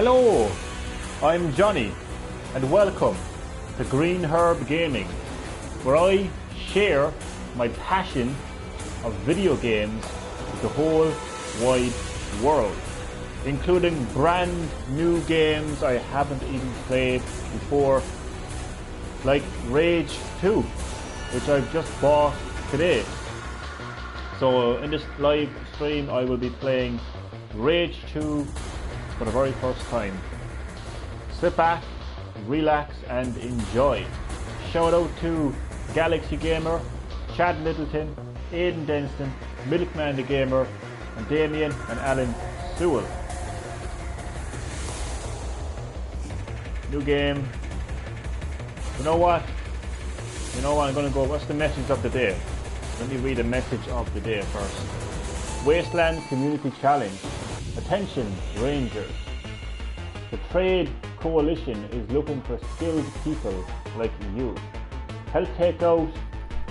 Hello, I'm Johnny, and welcome to Green Herb Gaming, where I share my passion of video games with the whole wide world, including brand new games I haven't even played before, like Rage 2, which I've just bought today. So in this live stream I will be playing Rage 2 for the very first time. Sit back, relax and enjoy. Shout out to Galaxy Gamer, Chad Littleton, Aidan Denston, Milkman the Gamer, and Damien and Alan Sewell. New game. You know what? I'm gonna go, what's the message of the day? Let me read the message of the day first. Wasteland Community Challenge. Attention Rangers. The Trade Coalition is looking for skilled people like you. Help take out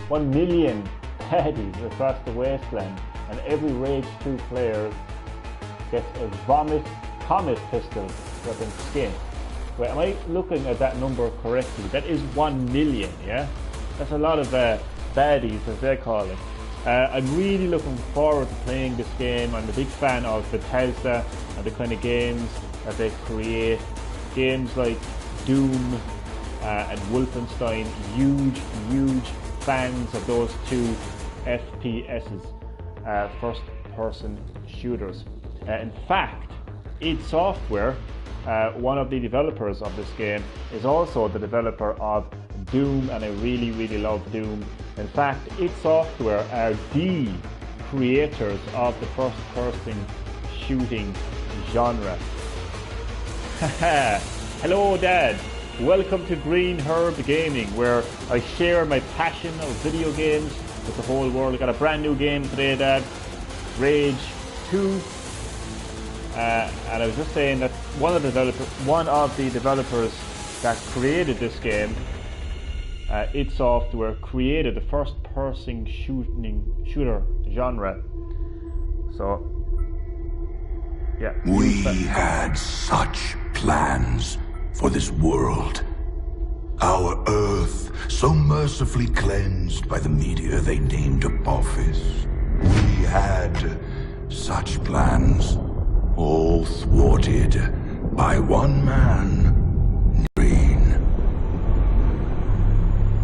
1 million baddies across the wasteland, and every Rage 2 player gets a Vomit Comet pistol for their skin. Wait, am I looking at that number correctly? That is 1 million, yeah? That's a lot of baddies, as they call it. I'm really looking forward to playing this game. I'm a big fan of Bethesda and the kind of games that they create. Games like Doom and Wolfenstein. Huge fans of those two FPSs, first-person shooters. In fact, id Software, one of the developers of this game, is also the developer of Doom, and I really love Doom. In fact, id Software are the creators of the first-person shooting genre. Hello Dad, welcome to Green Herb Gaming, where I share my passion of video games with the whole world. I got a brand new game today, Dad, Rage 2. And I was just saying that one of the developers that created this game, id Software, created the first-person shooter genre. So, yeah. We had such plans for this world. Our Earth, so mercifully cleansed by the media they named Apophis. We had such plans, all thwarted by one man, Green.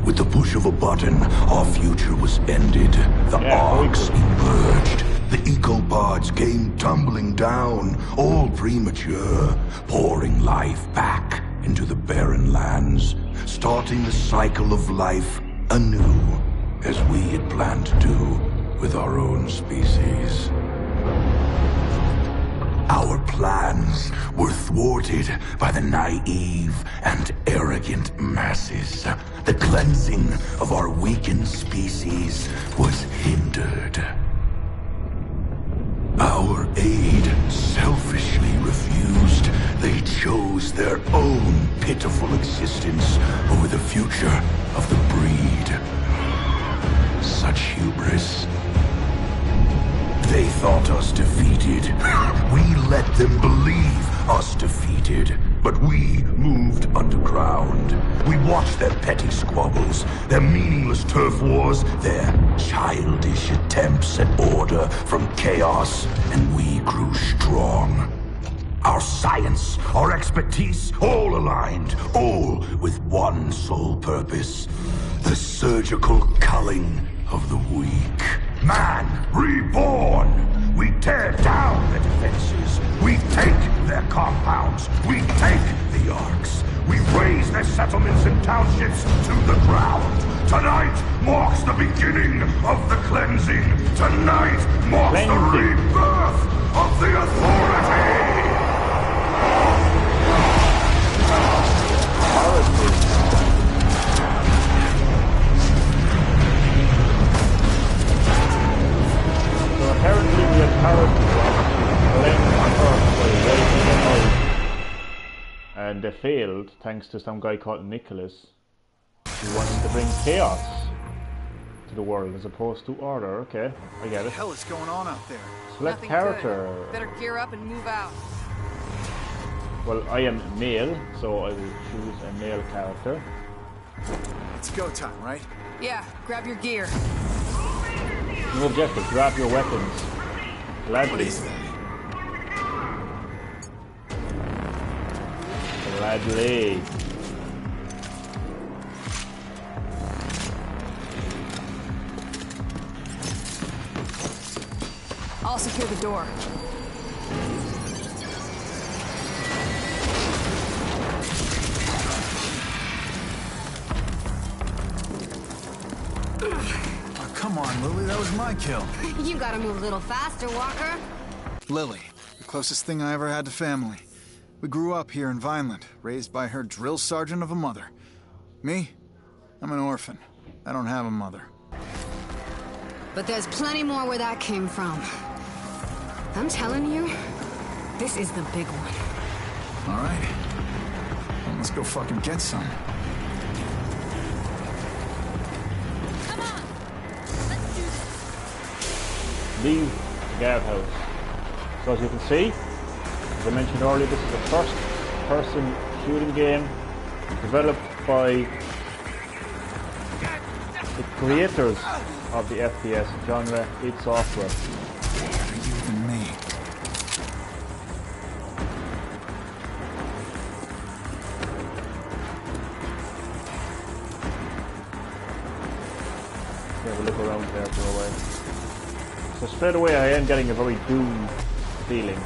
With the push of a button, our future was ended. The arcs emerged. The ecopods came tumbling down, all premature, pouring life back into the barren lands, starting the cycle of life anew, as we had planned to do with our own species. Our plans were thwarted by the naive and arrogant masses. The cleansing of our weakened species was hindered. Our aid selfishly refused. They chose their own pitiful existence over the future of the breed. Such hubris. They thought us defeated. We let them believe us defeated. But we moved underground. We watched their petty squabbles, their meaningless turf wars, their childish attempts at order from chaos, and we grew strong. Our science, our expertise, all aligned, all with one sole purpose: the surgical culling of the weak. Man reborn! We tear down their defenses. We take their compounds. We take the arcs. We raze their settlements and townships to the ground. Tonight marks the beginning of the cleansing. Tonight marks the rebirth of the authority. Apparently we have powered and they failed thanks to some guy called Nicholas who wanted to bring chaos to the world as opposed to order. Okay, I get it. What the hell is going on out there? Select Nothing character. good. Better gear up and move out. Well, I am male, so I will choose a male character. It's go time, right? Yeah, grab your gear. No objective, grab your weapons. What Gladly. is that? Gladly. I'll secure the door. Oh, come on, Lily, that was my kill. You gotta move a little faster, Walker. Lily, the closest thing I ever had to family. We grew up here in Vineland, raised by her drill sergeant of a mother. Me? I'm an orphan. I don't have a mother. But there's plenty more where that came from. I'm telling you, this is the big one. All right. Well, let's go fucking get some. Come on! Let's do this. Leave the guardhouse. So as you can see, as I mentioned earlier, this is a first-person shooting game developed by the creators of the FPS genre, id Software. Better you than me. Have a look around there for a while. So straight away I am getting a very Doom feeling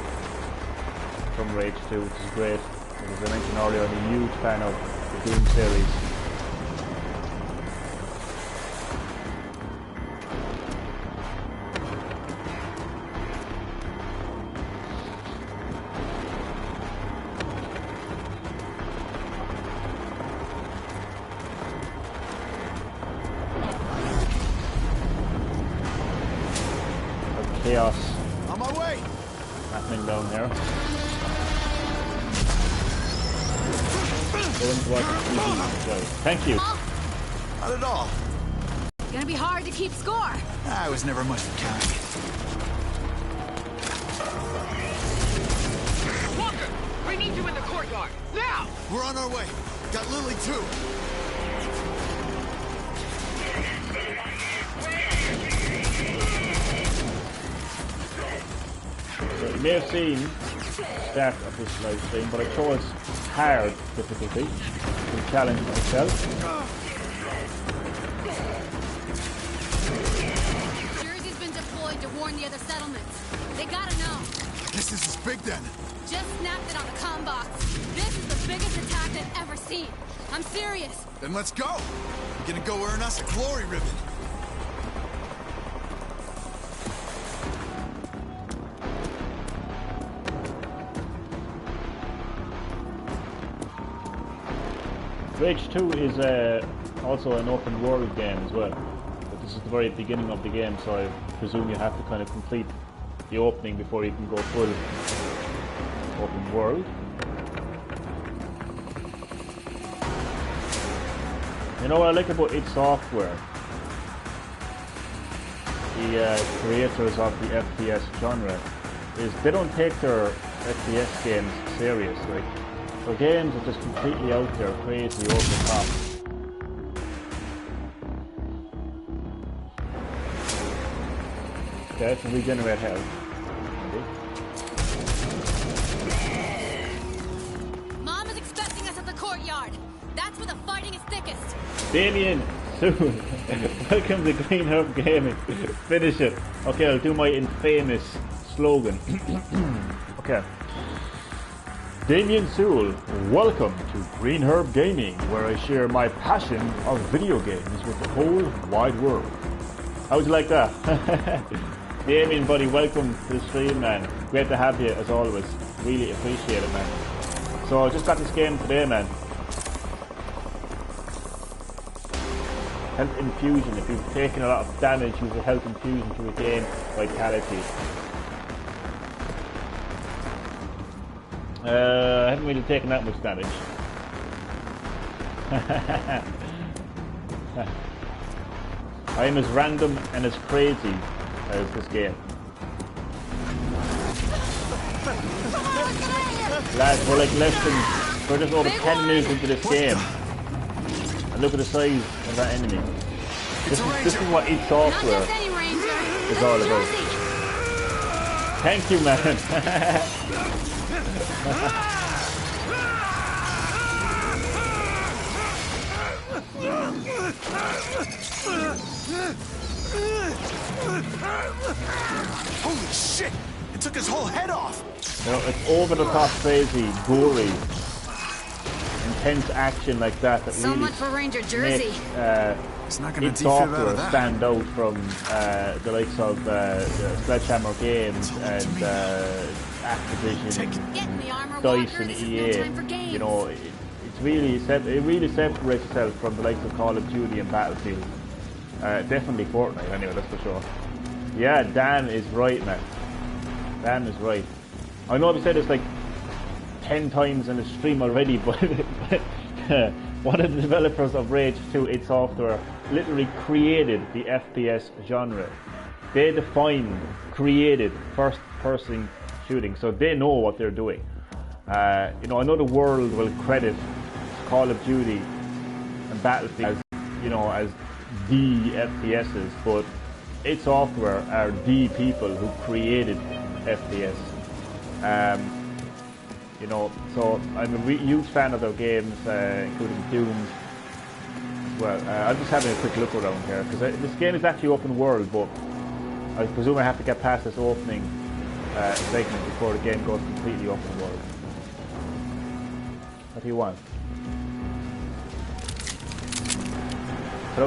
from Rage 2, which is great. As I mentioned earlier, I'm a huge fan of the Doom series. Chaos On my way! happening down here. Going to watch TV show. Thank you. Not at all. Gonna be hard to keep score. I was never much for counting. Walker, we need you in the courtyard now. We're on our way. Got Lily too. So you may have seen the start of this live stream, but I chose hard difficulty to challenge myself. Jersey's been deployed to warn the other settlements. They gotta know. I guess this is big then. Just snapped it on the comm box. This is the biggest attack they've ever seen. I'm serious. Then let's go. You're gonna go earn us a glory ribbon. Rage 2 is also an open world game as well, but this is the very beginning of the game, so I presume you have to kind of complete the opening before you can go full open world. You know what I like about id Software, the creators of the FPS genre, is they don't take their FPS games seriously. Their games are just completely out there, crazy, over the top. Okay, to regenerate health. Mom is expecting us at the courtyard. That's where the fighting is thickest. Damien, soon. Welcome to Green Herb Gaming. Finish it. Okay, I'll do my infamous slogan. Okay. Damien Sewell, welcome to Green Herb Gaming, where I share my passion of video games with the whole wide world. How'd you like that? Damien, buddy, welcome to the stream, man. Great to have you, as always. Really appreciate it, man. So, I just got this game today, man. Health infusion. If you've taken a lot of damage, use a health infusion to regain vitality. I haven't really taken that much damage. I am as random and as crazy as this game. Lads, we're like we're just over 10 minutes into this game. And look at the size of that enemy. This is what id Software Not just any ranger. is all about. Thank you, man. Holy shit! It took his whole head off! You know, it's over the top, crazy, gory, intense action like that So really much for Ranger Jersey. makes It's not gonna id defib out Software of that. stand out from the likes of Sledgehammer Games and Activision, Get in the armor, DICE Walker. and This is EA. no time for games. You know, it really separates itself from the likes of Call of Duty and Battlefield. Definitely Fortnite, anyway, that's for sure. Yeah, Dan is right, man. Dan is right. I know I've said this like 10 times in the stream already, but one of the developers of Rage 2, id Software, literally created the FPS genre. They created first-person shooting, so they know what they're doing. You know, I know the world will credit Call of Duty and Battlefield as, you know, as the FPSs, but id Software are the people who created FPS. You know, so I'm a huge fan of their games, including Doom as well. I'm just having a quick look around here because this game is actually open world, but I presume I have to get past this opening segment before the game goes completely open world. What do you want? Put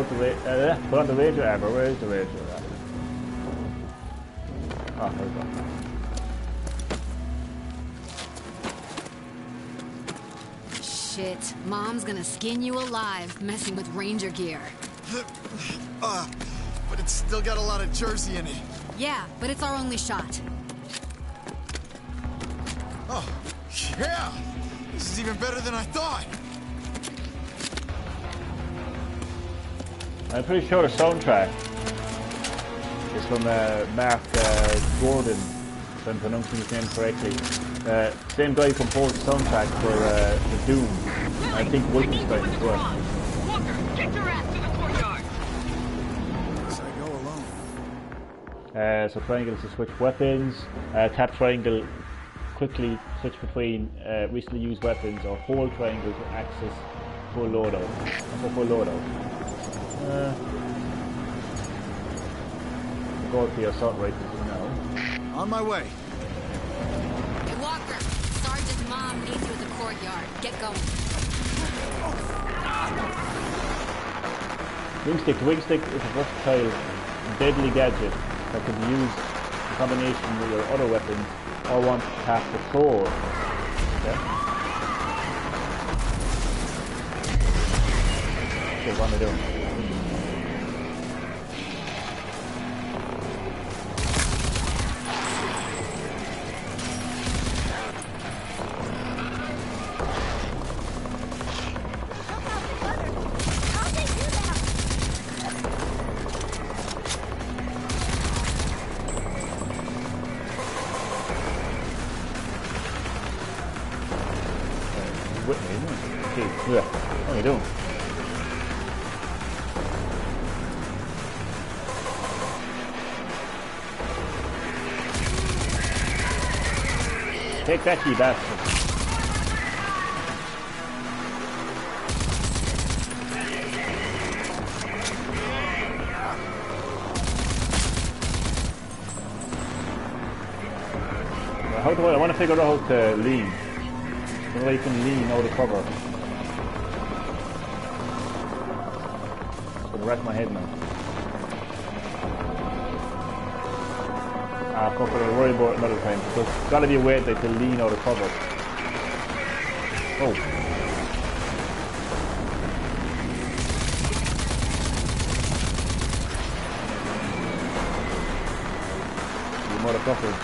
on the Ranger armor. Where is the Ranger armor? Oh, there we go. Shit. Mom's gonna skin you alive messing with Ranger gear. But it's still got a lot of Jersey in it. Yeah, but it's our only shot. Oh, yeah! This is even better than I thought! I'm pretty sure the soundtrack is from Mark Gordon, if I'm pronouncing his name correctly. Same guy who composed the soundtrack for the Doom. I think Wolfenstein as well. Walker, get your ass to the courtyard. Guess I go alone. So triangle is to switch weapons. Tap triangle quickly switch between recently used weapons, or hold triangle to access full loadout. Full loadout. Go to your assault rifles now. On my way. Hey, Walker. Sergeant's mom needs you at the courtyard. Get going. Wingstick. The wingstick is a versatile, deadly gadget that can be used in combination with your other weapons or once past the sword. Okay? Okay, what am I doing? What are you doing? Take that, you bastard. How do I want to figure out how to lean. How I can lean out of cover. Wreck my head now. Fuck it, I'll worry about it another time. There's gotta be a way that to lean out of cover. Oh. You motherfucker.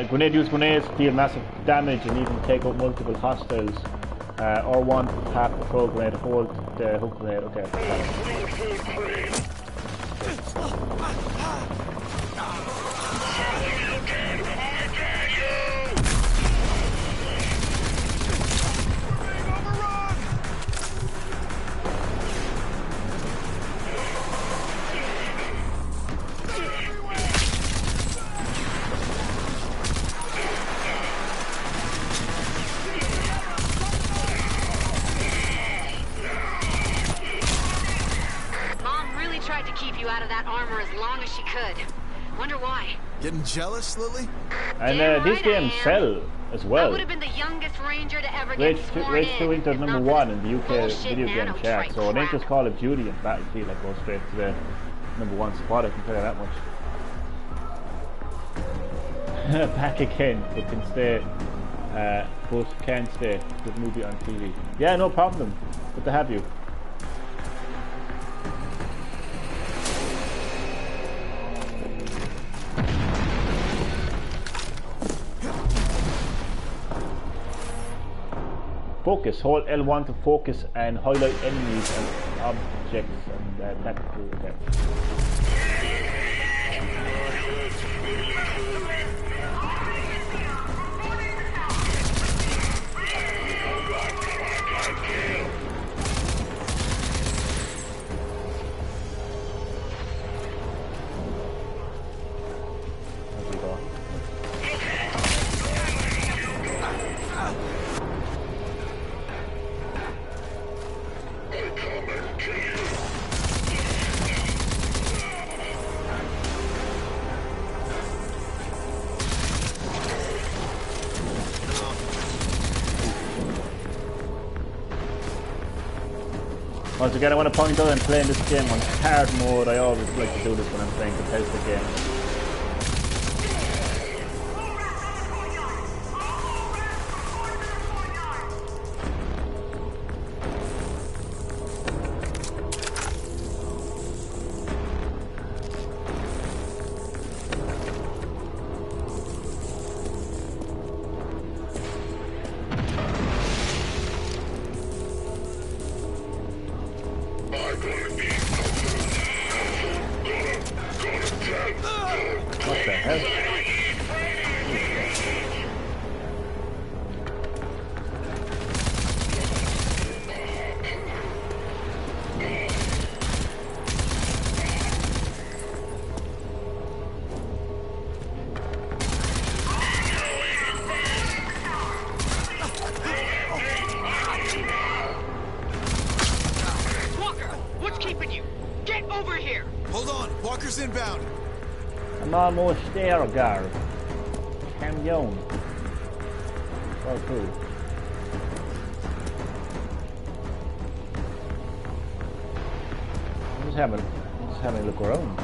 Grenade use grenades deal massive damage and even take out multiple hostiles. R1 tap the throw grenade, hold the hook grenade. Okay. Tried to keep you out of that armor as long as she could. Wonder why. Getting jealous, Lily? And Damn these right I games am. sell as I well. would have been the youngest ranger to ever Rage get 2 sworn in. entered if number not for 1 this in the UK bullshit video game chart, nanotrite so it ain't crap. just Call of Duty and Battlefield that goes straight to the number 1 spot, I can tell you that much. Back again, but can stay, but can stay, good movie on TV. Yeah, no problem, good to have you. Focus, hold L1 to focus and highlight enemies and objects and tactical attacks. Once again, I want to point out I'm playing this game on hard mode. I always like to do this when I'm playing competitive games. What the hell? Walker, what's keeping you? Get over here! Hold on, Walker's inbound. I'm almost there, guard. Camion. Oh, cool. I'm just having a look around.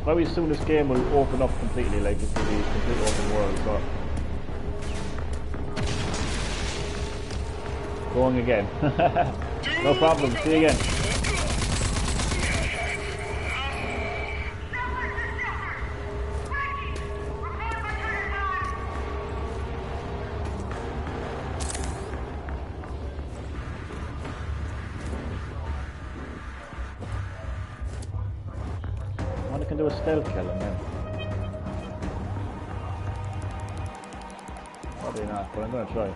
Very soon this game will open up completely, like it's going to be a complete open world, so. Going again. No problem, see you again. I can do a stealth kill and then. Probably not, but I'm gonna try.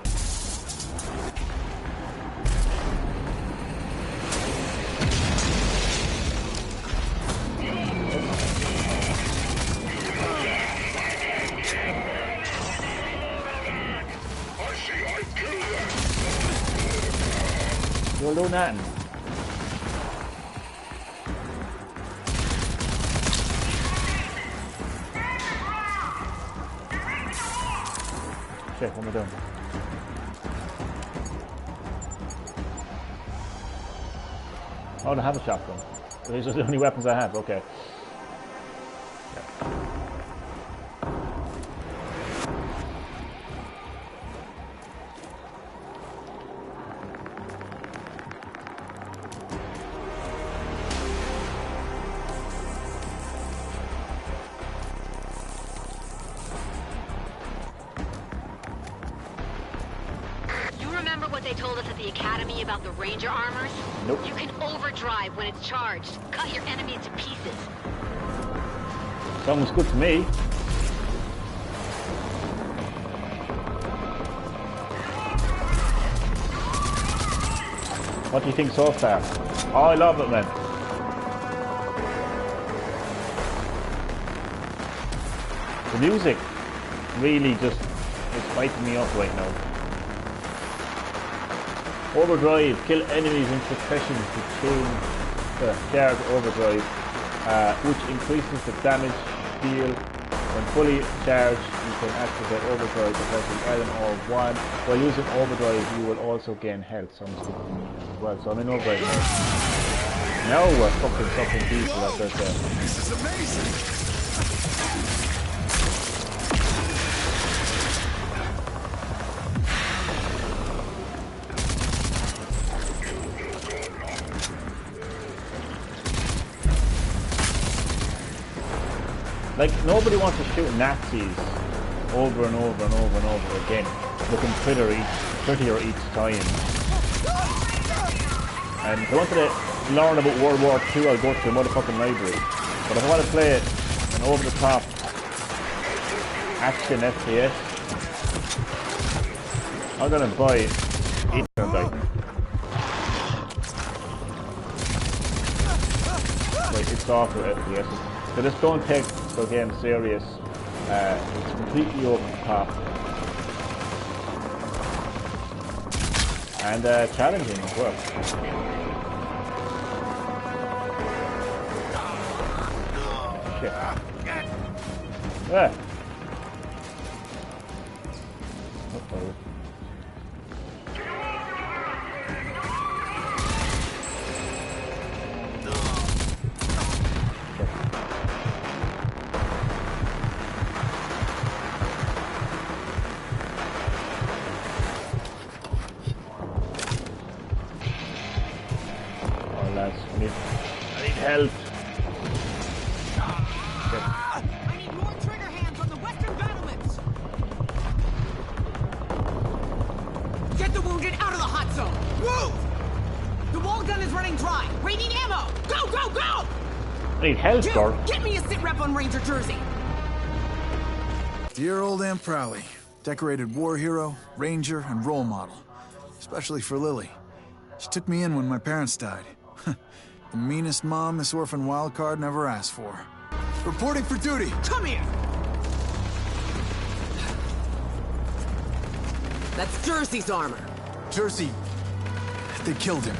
You'll do nothing. Shit, what am I doing? Oh, I have a shotgun. These are the only weapons I have, okay. they told us at the academy about the Ranger armors? Nope. You can overdrive when it's charged. Cut your enemies to pieces. Sounds good to me. What do you think so far? Oh, I love it, man. The music really just is spiking me up right now. Overdrive, kill enemies in succession to change the charge overdrive, which increases the damage deal. When fully charged, you can activate overdrive by pressing L and R1. While using overdrive, you will also gain health. Sounds good to me as well. So I'm in overdrive now. Now we're fucking something people out there. This is amazing! Like, nobody wants to shoot Nazis over and over and over and over again, looking prettier each time. And if I wanted to learn about World War II, I'll go to the motherfucking library. But if I want to play it an over-the-top action FPS, I'm gonna buy Ethernet. Like, it's awful FPS. So just don't take the game serious. It's completely over the top and challenging as well. Shit. Yeah. Uh-oh. I need help. I need more trigger hands on the western battlements. Get the wounded out of the hot zone. Move! The wall gun is running dry. We need ammo. Go, go, go! I need help, sir. Get me a sit rep on Ranger Jersey. Dear old Aunt Prowley, decorated war hero, ranger, and role model. Especially for Lily. She took me in when my parents died. The meanest mom this orphan wildcard never asked for. Reporting for duty! Come here! That's Jersey's armor. Jersey... they killed him.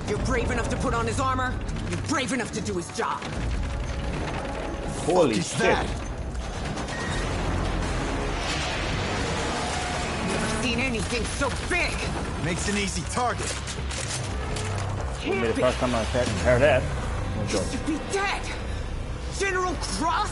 You're brave enough to put on his armor. You're brave enough to do his job. Holy Fuck is shit. that? Never seen anything so big. Makes an easy target. Wouldn't be the first time I've heard that. Oh, He God. should be dead. General Cross?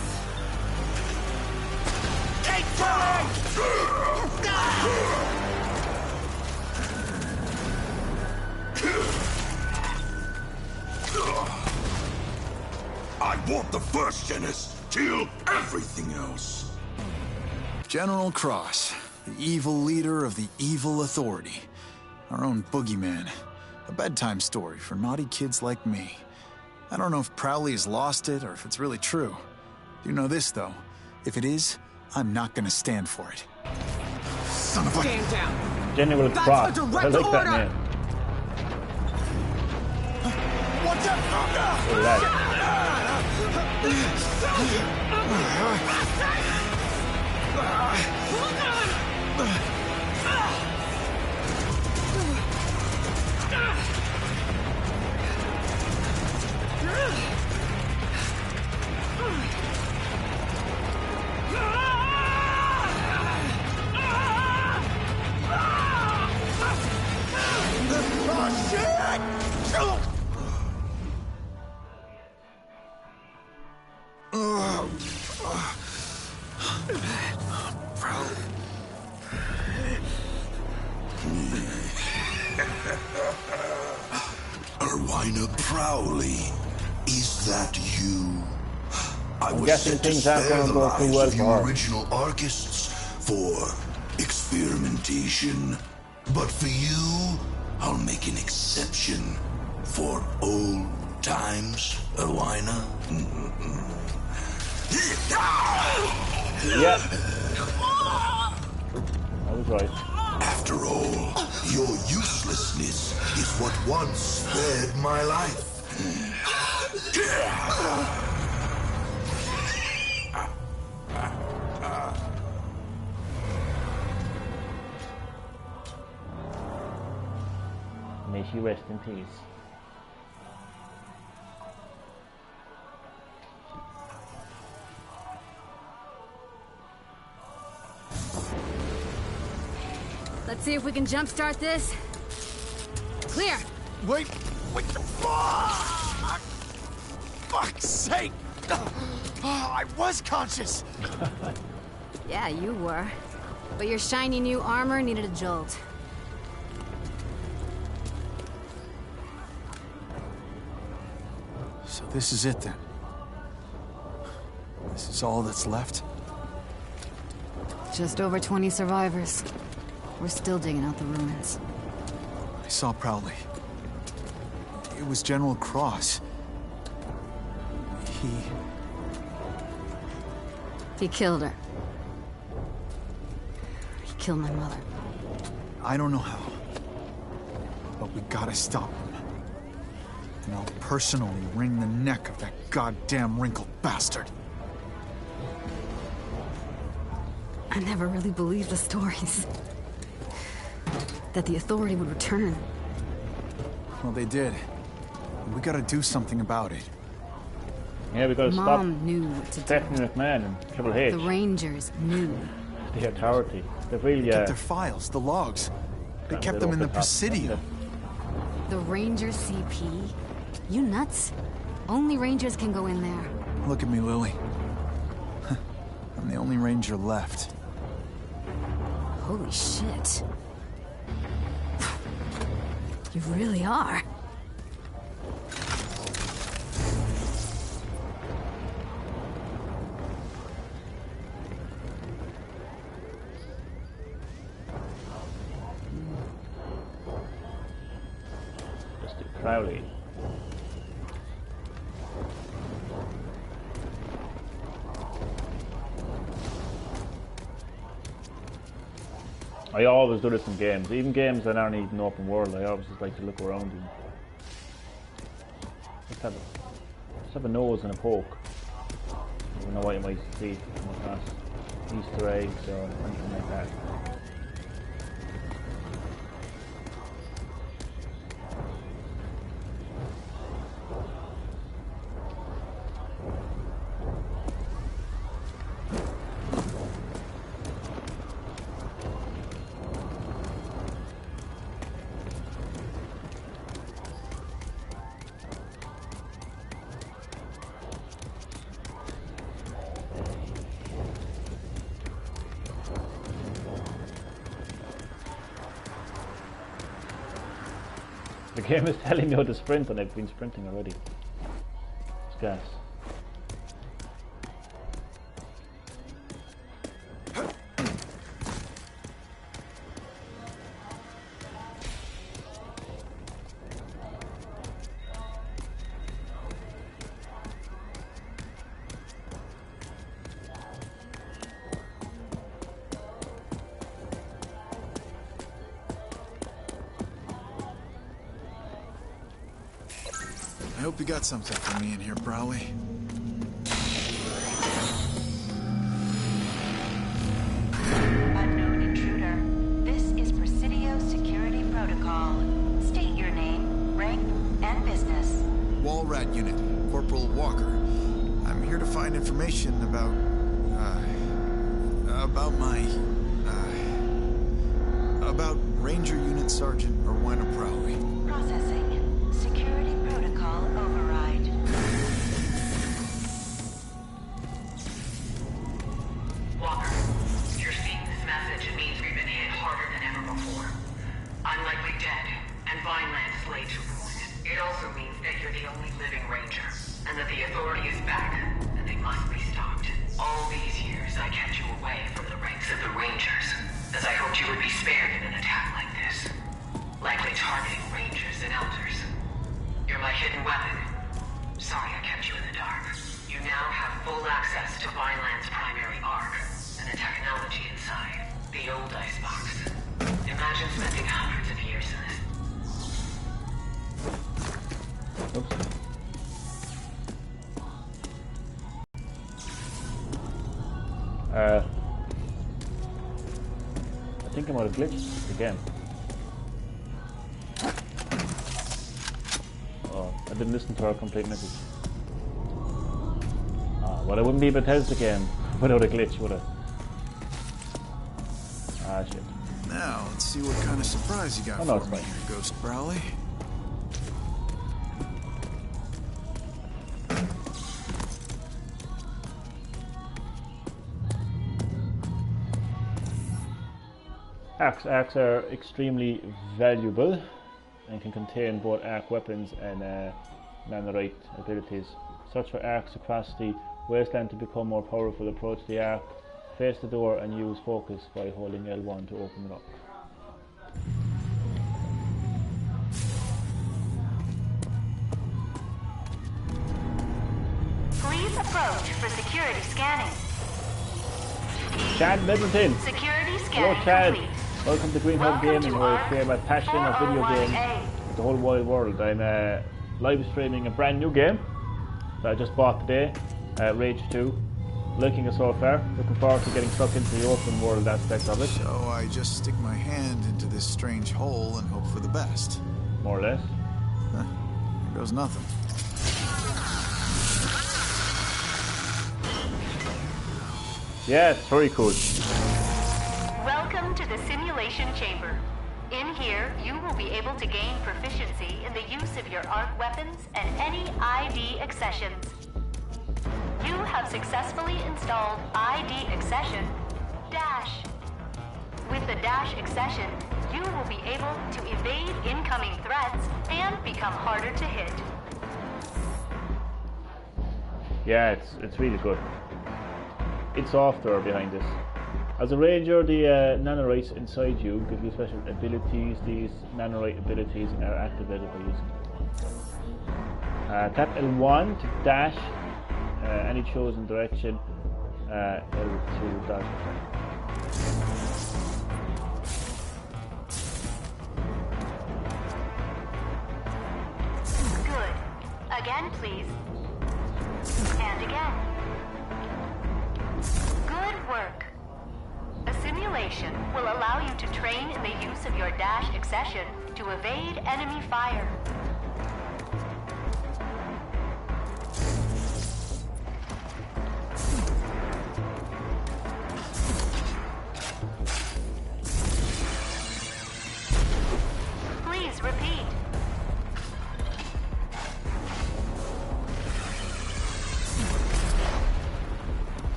I want the first Genis. Kill everything else. General Cross, the evil leader of the evil authority. Our own boogeyman. A bedtime story for naughty kids like me. I don't know if Prowley has lost it or if it's really true. You know this, though. If it is, I'm not gonna stand for it. Son of a... Stand down. General That's Cross. a direct I like that order. name. Watch out! Look at that. Erwina Prowley, is that you? I was guessing sent to things aren't spare gonna the go too lives well of you for her. original Archists for experimentation. But for you, I'll make an exception. For old times, Erwina. Yeah. I was right. After all, your uselessness is what once spared my life. May she rest in peace. Let's see if we can jumpstart this. Clear. Wait, the fuck! Fuck's sake! I was conscious! Yeah, you were. But your shiny new armor needed a jolt. So this is it then? This is all that's left? Just over 20 survivors. We're still digging out the ruins. I saw Prowley. It was General Cross. He killed her. He killed my mother. I don't know how. But we gotta stop him. And I'll personally wring the neck of that goddamn wrinkled bastard. I never really believed the stories. That the Authority would return. Well, they did. We gotta do something about it. Yeah, we gotta stop Mom knew what to do. Stephanie McMahon and Triple H. The Rangers knew. The Authority. They've really Kept their files, the logs. They kept them in the Presidio. The Ranger CP? You nuts? Only Rangers can go in there. Look at me, Lily. I'm the only Ranger left. Holy shit. You really are. Just do Crowley. I always do this in games, even games that aren't even open world. I always just like to look around and just have a nose and a poke. I don't know what you might see from the past Easter eggs or anything like that. The game is telling me how to sprint and I've been sprinting already. It's gas. I hope you got something for me in here, Prowley. Unknown intruder. This is Presidio Security Protocol. State your name, rank, and business. Walrat Unit, Corporal Walker. I'm here to find information about Ranger Unit Sergeant Erwina Prowley. Processing. Security Protocol override. Walker, if you're seeing this message, it means we've been hit harder than ever before. I'm likely dead, and Vineland's laid to ruin. It also means that you're the only living Ranger, and that the Authority is back, and they must be stopped. All these years, I kept you away from the ranks of the Rangers, as I hoped you would be spared in an attack like this. Likely targeting rangers and elders. You're my hidden weapon. Sorry I kept you in the dark. You now have full access to Vineland's primary arc, and the technology inside. The old icebox. Imagine spending hundreds of years in this. Oops. I think I might have glitched again. Oh, I didn't listen to our complete message. Well, I wouldn't be Bethesda again without a glitch, would I? Ah, shit. Now, let's see what kind of surprise you got no, for me it's fine. here, Ghost Prowley. Arcs are extremely valuable and can contain both arc weapons and nanorite abilities. Search for arcs across the wasteland to become more powerful. Approach the arc, face the door and use focus by holding L1 to open it up. Please approach for security scanning. Chad Middleton! Security Hello scanning Chad! complete. Welcome to Greenhouse Welcome Gaming, to where I ARC share my passion of video games 401A. with the whole wide world. I'm live streaming a brand new game that I just bought today, Rage 2. Liking it so far, looking forward to getting stuck into the open world aspect of it. So I just stick my hand into this strange hole and hope for the best. More or less. Huh. There goes nothing. Yeah, it's very cool. Welcome to the simulation chamber. In here, you will be able to gain proficiency in the use of your arc weapons and any ID accessions. You have successfully installed ID accession Dash. With the Dash accession, you will be able to evade incoming threats and become harder to hit. Yeah, it's really good. It's software behind this. As a ranger, the nanorites inside you give you special abilities. These nanorite abilities are activated by using tap L1 to dash any chosen direction, L2 dash attack. Good. Again, please. And again. Good work. A simulation will allow you to train in the use of your dash accession to evade enemy fire. Please repeat.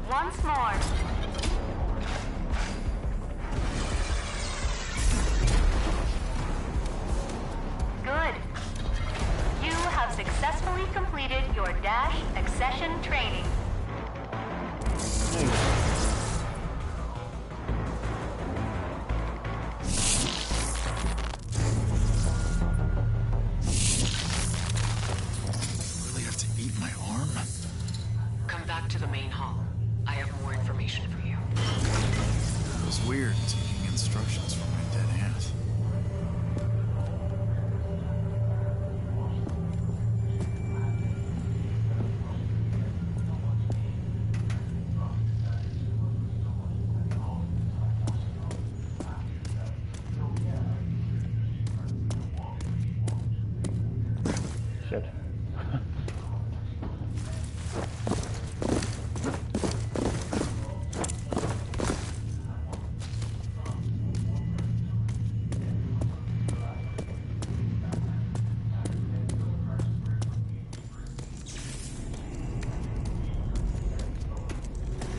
Once more. Good. You have successfully completed your dash accession training. Really have to eat my arm? Come back to the main hall. I have more information for you. It was weird taking instructions from my dead aunt. Shit.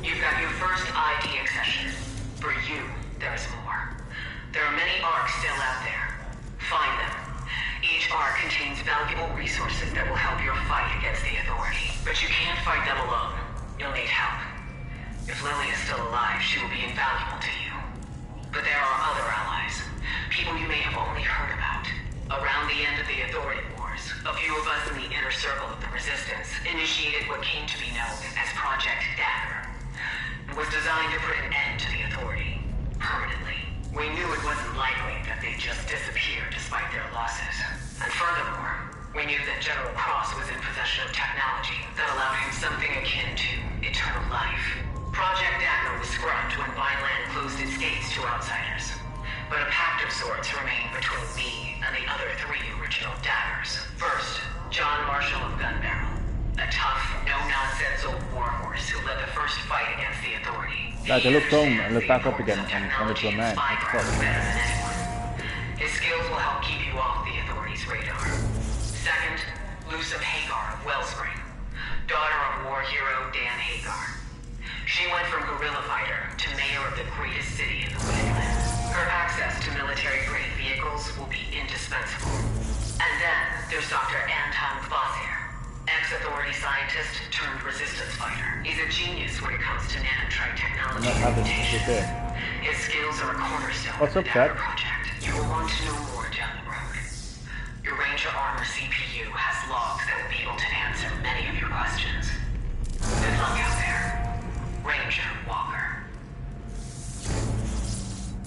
You've got your first ID accession. For you, there is more. There are many arcs still out there. Find them. Each arc contains valuable resources that will help your fight against the Authority. But you can't fight them alone. You'll need help. If Lily is still alive, she will be invaluable to you. But there are other allies. People you may have only heard about. Around the end of the Authority Wars, a few of us in the inner circle of the Resistance initiated what came to be known as Project Dagger. It was designed to put an end to the Authority. Permanently. We knew it wasn't likely that they'd just disappear despite their losses. And furthermore, we knew that General Cross was in possession of technology that allowed him something akin to eternal life. Project Dagger was scrubbed when Vineland closed its gates to outsiders. But a pact of sorts remained between me and the other 3 original Daggers. First, John Marshall of Gun Barrel. A tough, no-nonsense old warhorse who led the first fight against the Authority. Like, I look down and look back up again and turn into a man. His skills will help keep you off the Authority's radar. Second, Lucem Hagar of Wellspring. Daughter of war hero Dan Hagar. She went from guerrilla fighter to mayor of the greatest city in the Wasteland. Her access to military-grade vehicles will be indispensable. And then, there's Dr. Anton Kvasir, ex-Authority scientist turned Resistance fighter. He's a genius when it comes to nanotrite technology limitations. His skills are a cornerstone of the Dagger project. You will want to know more down the road. Your Ranger Armor CPU has logs that will be able to answer many of your questions. Good luck out there. Ranger Walker.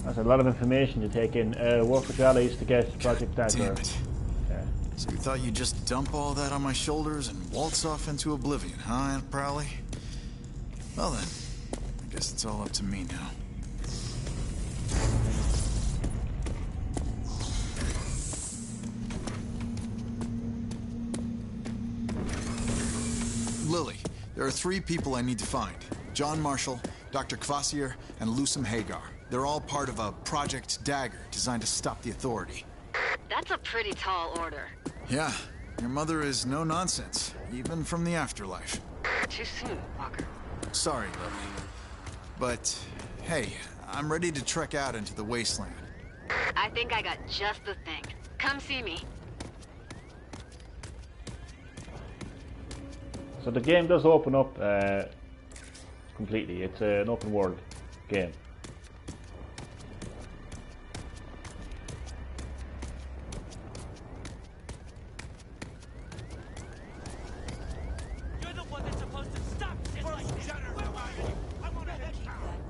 That's a lot of information to take in. Work with allies to get Project Dagger. Damn it. Okay. So you thought you'd just dump all that on my shoulders and waltz off into oblivion, huh, Aunt Prowley? Well then, I guess it's all up to me now. Lily, there are 3 people I need to find. John Marshall, Dr. Kvasir, and Lucem Hagar. They're all part of a Project Dagger designed to stop the Authority. That's a pretty tall order. Yeah, your mother is no nonsense, even from the afterlife. Too soon, Walker. Sorry, Lily. But, hey, I'm ready to trek out into the wasteland. I think I got just the thing. Come see me. So the game does open up completely. It's an open world game.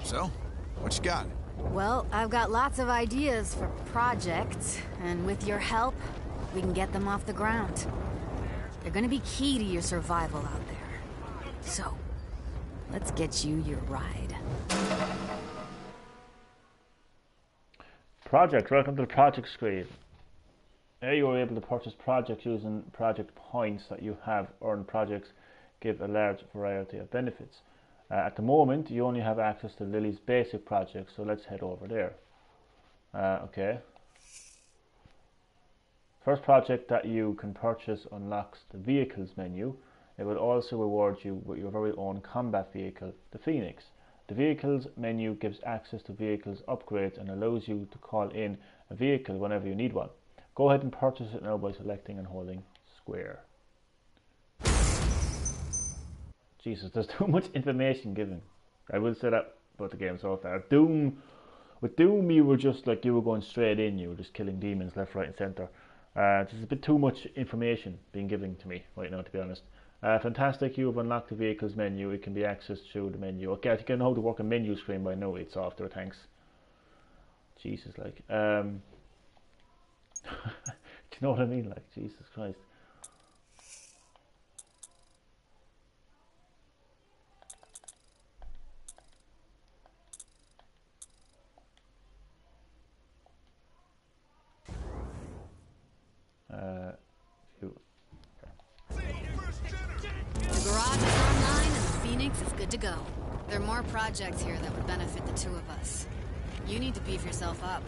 So, what you got? Well, I've got lots of ideas for projects, and with your help, we can get them off the ground. They're gonna be key to your survival out there. So, let's get you your ride. Project, welcome to the project screen. Here you are able to purchase projects using project points that you have earned. Projects give a large variety of benefits. At the moment, you only have access to Lily's basic project, so let's head over there. Okay. First project that you can purchase unlocks the vehicles menu. It will also reward you with your very own combat vehicle, the Phoenix. The vehicles menu gives access to vehicles upgrades and allows you to call in a vehicle whenever you need one. Go ahead and purchase it now by selecting and holding square. Jesus, there's too much information given. I will say that about the game so far. With Doom, you were just like, you were going straight in, you were just killing demons left, right and centre. There's a bit too much information being given to me right now, to be honest. Fantastic, you have unlocked the vehicles menu. It can be accessed through the menu. Okay, I think I know how to work a menu screen, but I know it's off there, thanks. Jesus, like, do you know what I mean? Like, Jesus Christ. The garage is online and the Phoenix is good to go. There are more projects here that would benefit the 2 of us. You need to beef yourself up,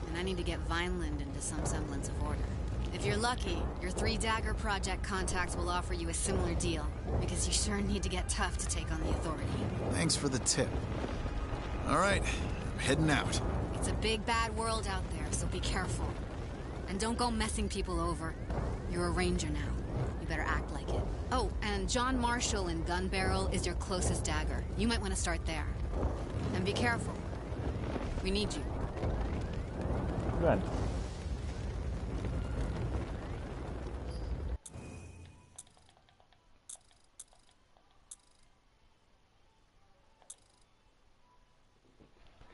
and I need to get Vineland into some semblance of order. If you're lucky, your 3 Dagger project contacts will offer you a similar deal, because you sure need to get tough to take on the Authority. Thanks for the tip. Alright, I'm heading out. It's a big bad world out there, so be careful. And don't go messing people over. You're a ranger now. You better act like it. Oh, and John Marshall in Gun Barrel is your closest Dagger. You might want to start there. And be careful. We need you. Grand.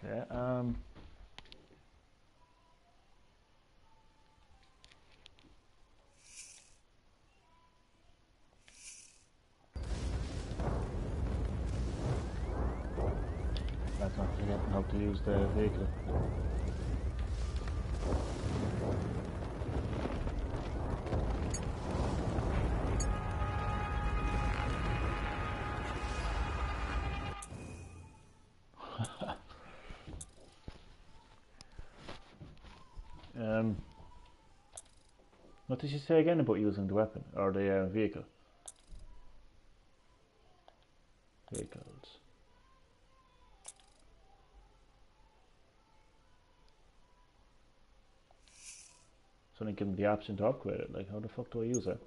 Okay, that's not forgetting how to use the vehicle. What did she say again about using the weapon or the vehicle? Vehicles. So they give me the option to upgrade it. Like, how the fuck do I use it?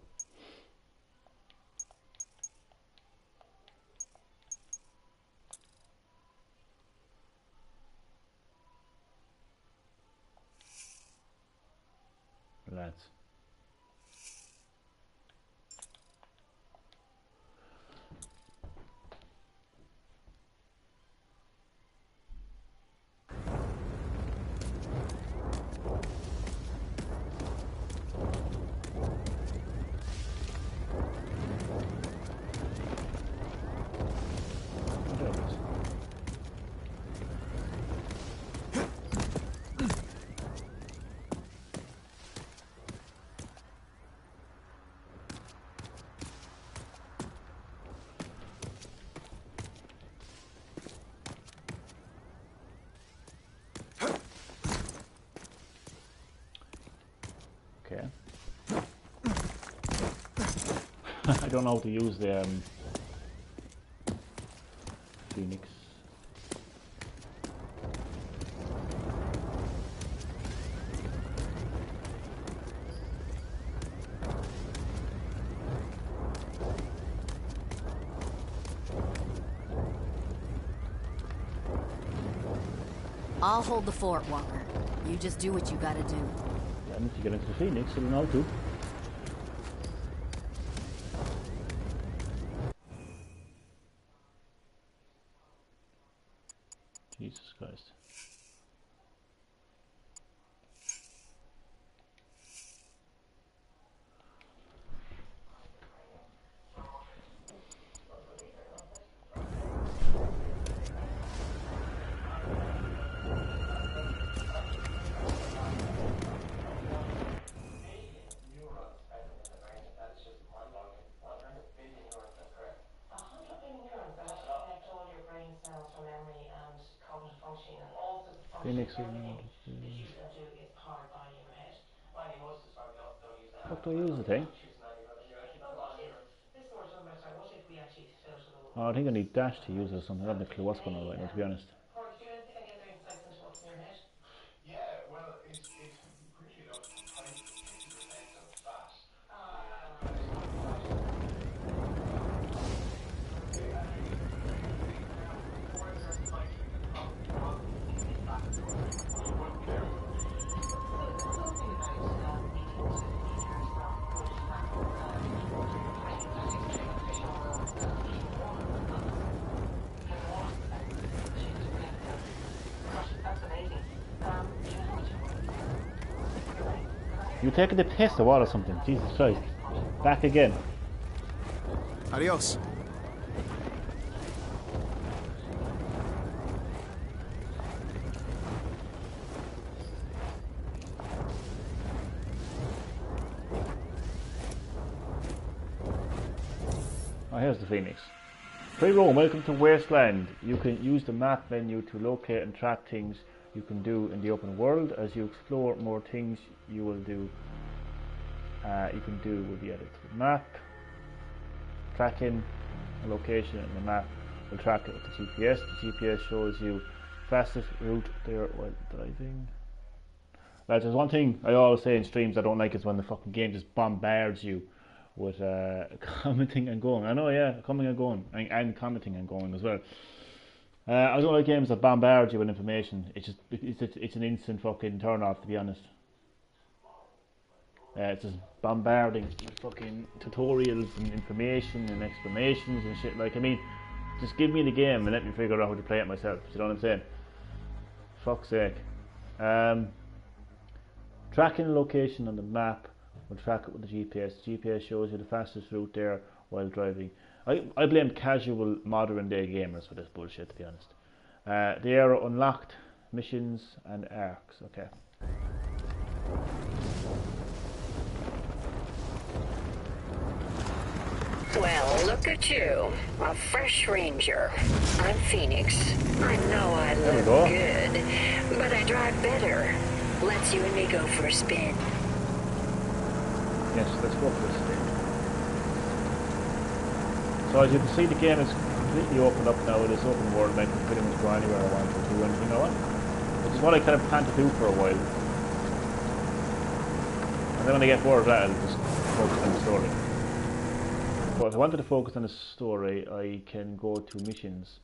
Lads. Okay. I don't know how to use the Phoenix. I'll hold the fort, Walker. You just do what you gotta do. Yeah, I need to get into the Phoenix, so I don't know how to. Jesus Christ. Phoenix is what do I use the thing? Oh, I think I need dash to use it or something. I don't have a clue what's going on right now, to be honest. You taking the piss or what or something? Jesus Christ. Back again. Adios. Oh, here's the Phoenix. Pre-roll, welcome to Wasteland. You can use the map menu to locate and track things you can do in the open world. As you explore more things you will do, will be added to the map. Tracking a location in the map will track it with the GPS. The GPS shows you fastest route there while driving. Like, there's one thing I always say in streams I don't like is when the fucking game just bombards you with commenting and going. I know, yeah, coming and going, and commenting and going as well. I don't like games that bombard you with information. It's an instant fucking turn off, to be honest. It's just bombarding fucking tutorials and information and explanations and shit. Like, I mean, just give me the game and let me figure out how to play it myself. You know what I'm saying? Fuck's sake. Tracking location on the map will track it with the GPS. The GPS shows you the fastest route there while driving. I blame casual modern day gamers for this bullshit, to be honest. They are unlocked missions and arcs. Okay. Well, look at you. A fresh ranger. I'm Phoenix. I know I look good, but I drive better. Let's you and me go for a spin. Yes, let's go for a spin. So as you can see, the game is completely opened up now with this open world. I can pretty much go anywhere I want to do anything I want. Which is what I kind of plan to do for a while. And then when I get bored of that, I'll just focus on the story. But if I wanted to focus on the story, I can go to missions,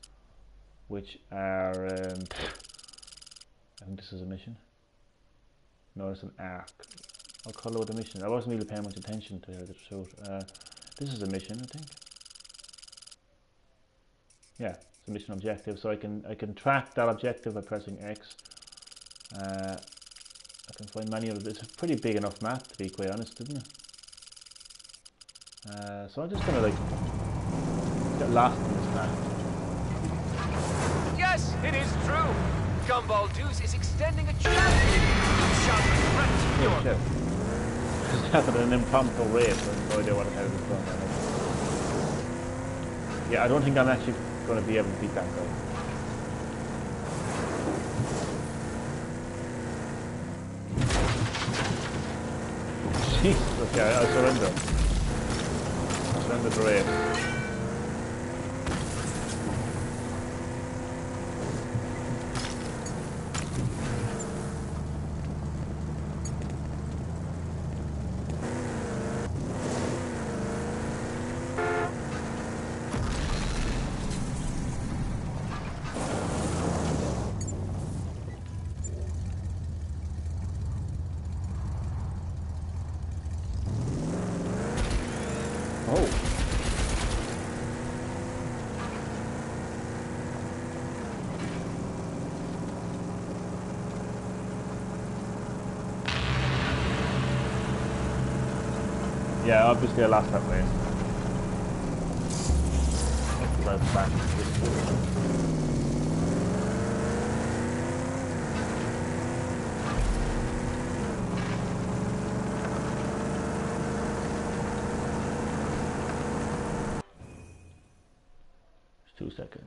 which are... I think this is a mission. No, it's an arc. I'll call it a mission. I wasn't really paying much attention to the truth. This is a mission, I think. Yeah, it's a mission objective. So I can track that objective by pressing X. I can find many of it. It's a pretty big enough map, to be quite honest, isn't it? So I'm just gonna like get lost in this map. Yes, it is true. Gumball Deuce is extending a challenge. Shout the threat to your... Just having an impromptu race. I have no idea what the hell is going on. Yeah, I don't think I'm actually going to be able to beat that guy. Jesus, okay, I'll surrender. Surrender the race. Yeah, obviously I lost that race. Let's drive back. 2 seconds.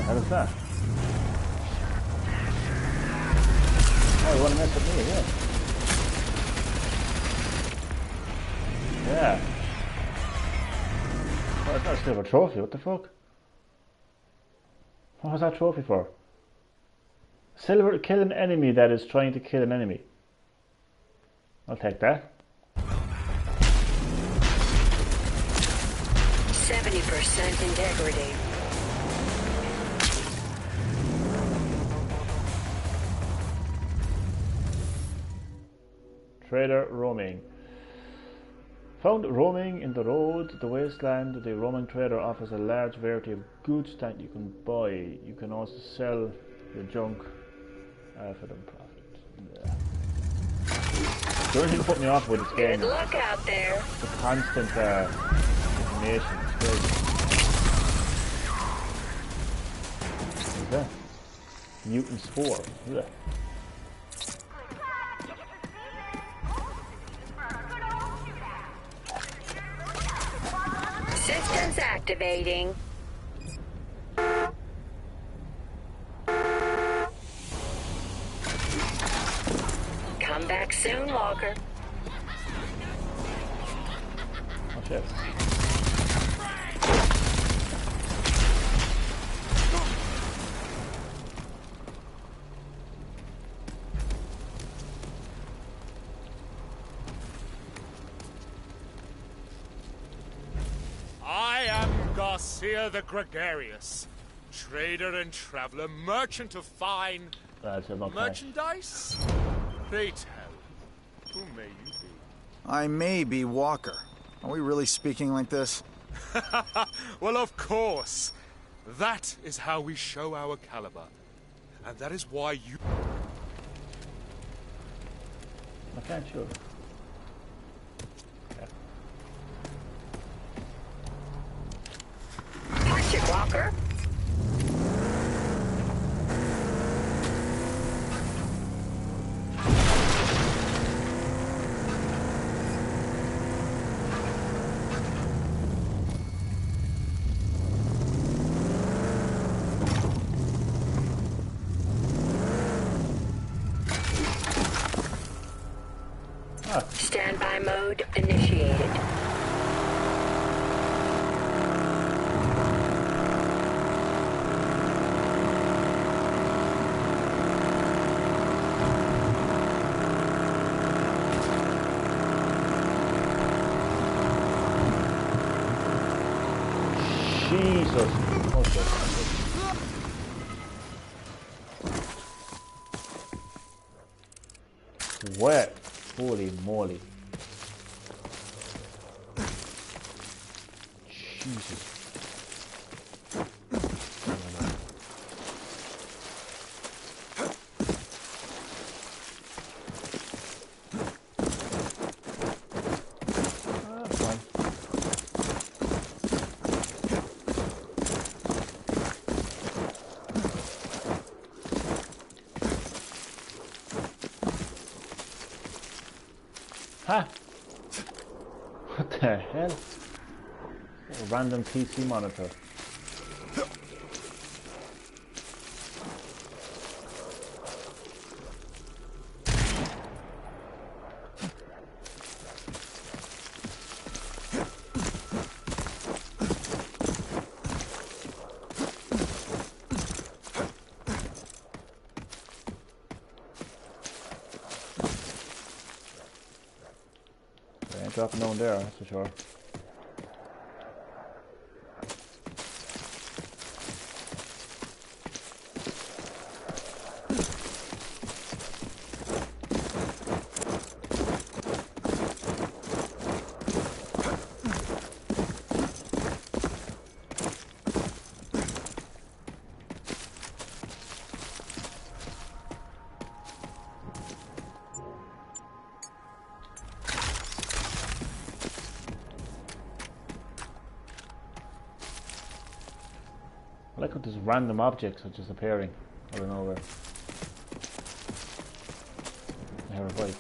How does that? Oh, you want to mess with me, yeah. Yeah. Oh, that's not still a trophy, what the fuck? What was that trophy for? Silver, kill an enemy that is trying to kill an enemy. I'll take that. 70% integrity. Trader roaming. Found roaming in the road, the wasteland. The roaming trader offers a large variety of goods that you can buy. You can also sell your junk for the profit. Yeah. The only thing that put me off with this game Good luck out there. The constant information. What is that? Mutant spore. Yeah. Systems activating. Come back soon, Walker. Oh shit. I am Garcia the Gregarious, trader and traveler, merchant of fine merchandise. Pray tell, who may you be? I may be Walker. Are we really speaking like this? Well, of course. That is how we show our caliber. And that is why you... I can't shoot. Watch it, Walker. Standby mode initiated. Jesus. Okay. Wet. Holy moly. Jesus. Huh? What the hell? A random PC monitor. Dropping down there, that's for sure. I like how these random objects are just appearing out of nowhere. I hear a bike.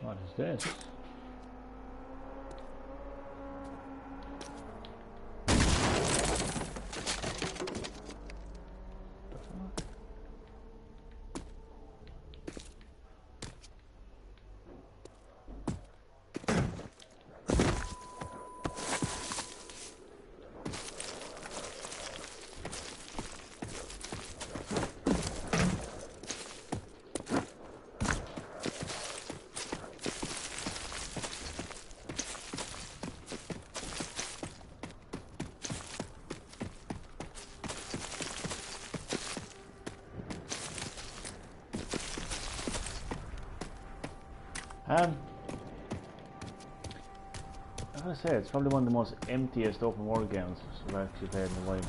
What is this? I gotta say, it's probably one of the most emptiest open world games I've actually played in a while.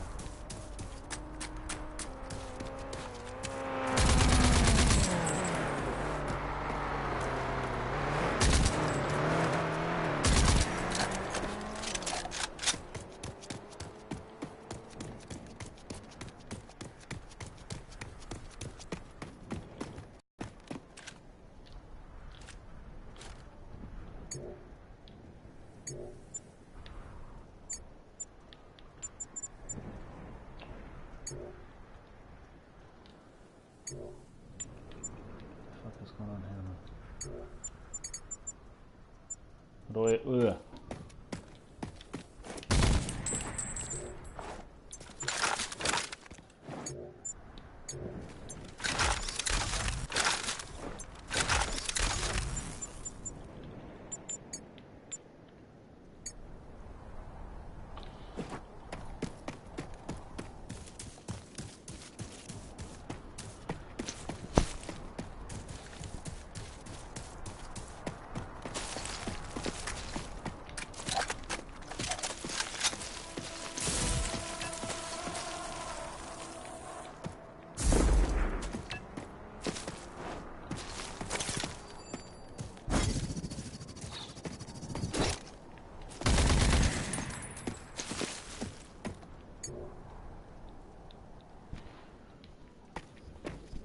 What's going on here, man?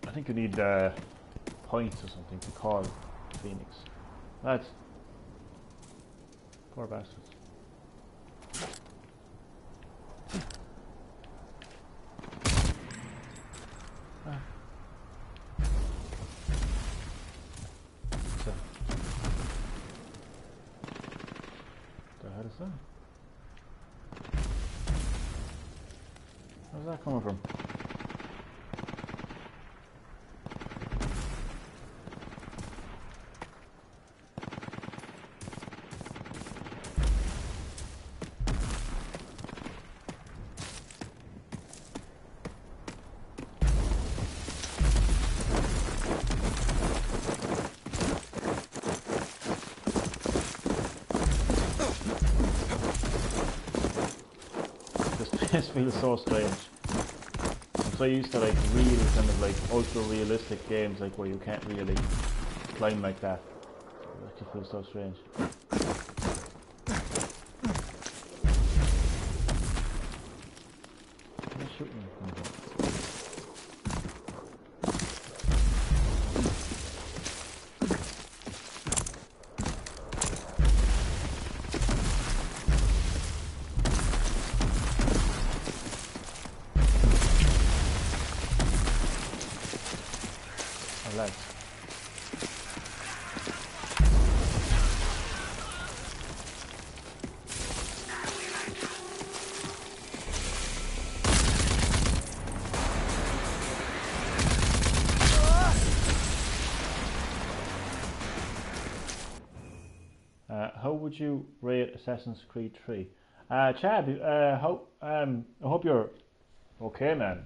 I think you need points or something to call Phoenix. Lads. Poor bastards. So. The hell is that? Where's that coming from? This feels so strange. I'm so used to like real kind of like ultra realistic games like where you can't really climb like that. It actually feels so strange. Where's shooting from? How would you rate Assassin's Creed 3? Chad, I hope you're okay, man.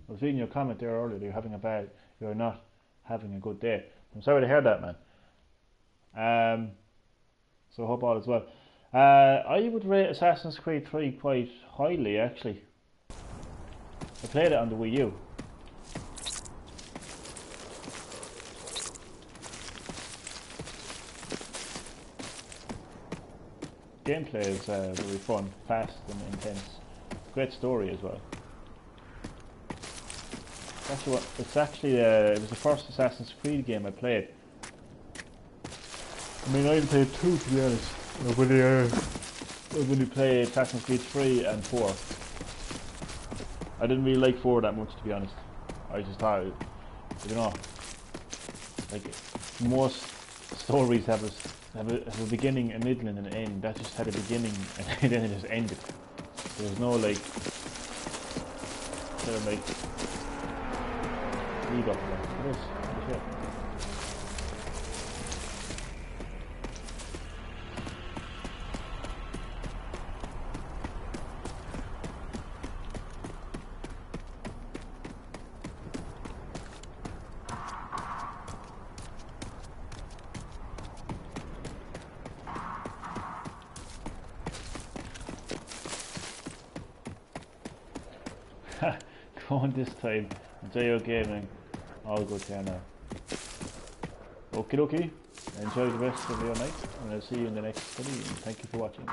I was reading your comment there earlier. You're not having a good day. I'm sorry to hear that, man. So I hope all is well. I would rate Assassin's Creed 3 quite highly, actually. I played it on the Wii U. Gameplay is very fun, fast and intense. Great story as well. It was the first Assassin's Creed game I played. I mean, I only played 2 to be honest. I really played Assassin's Creed 3 and 4. I didn't really like 4 that much to be honest. I just thought, you know, like most stories have a beginning, a middle and an end. That just had a beginning and then it just ended. There's no like kind of like lead up to that. What is it? phone this time. Enjoy your gaming. All good here now. Okie dokie. Enjoy the rest of your night, and I'll see you in the next video. Thank you for watching.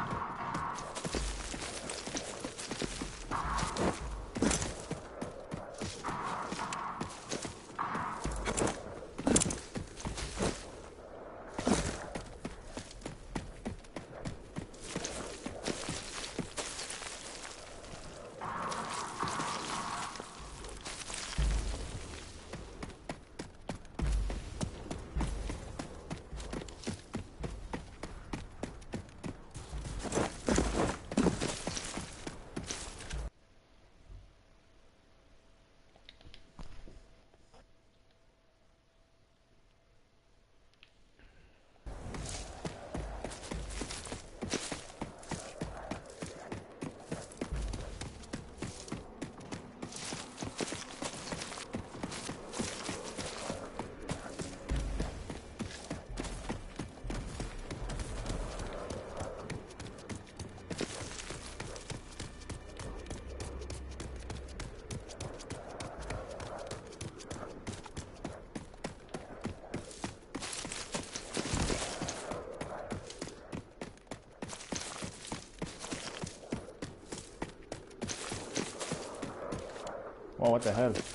Oh, what the hell? What's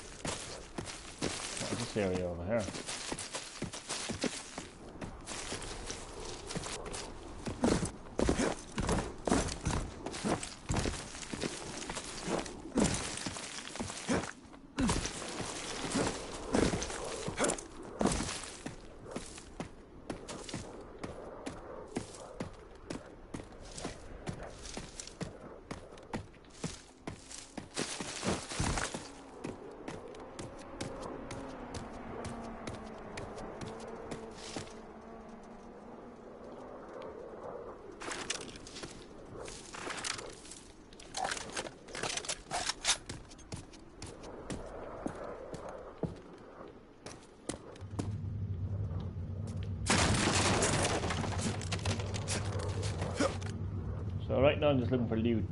this area over here? So right now I'm just looking for loot.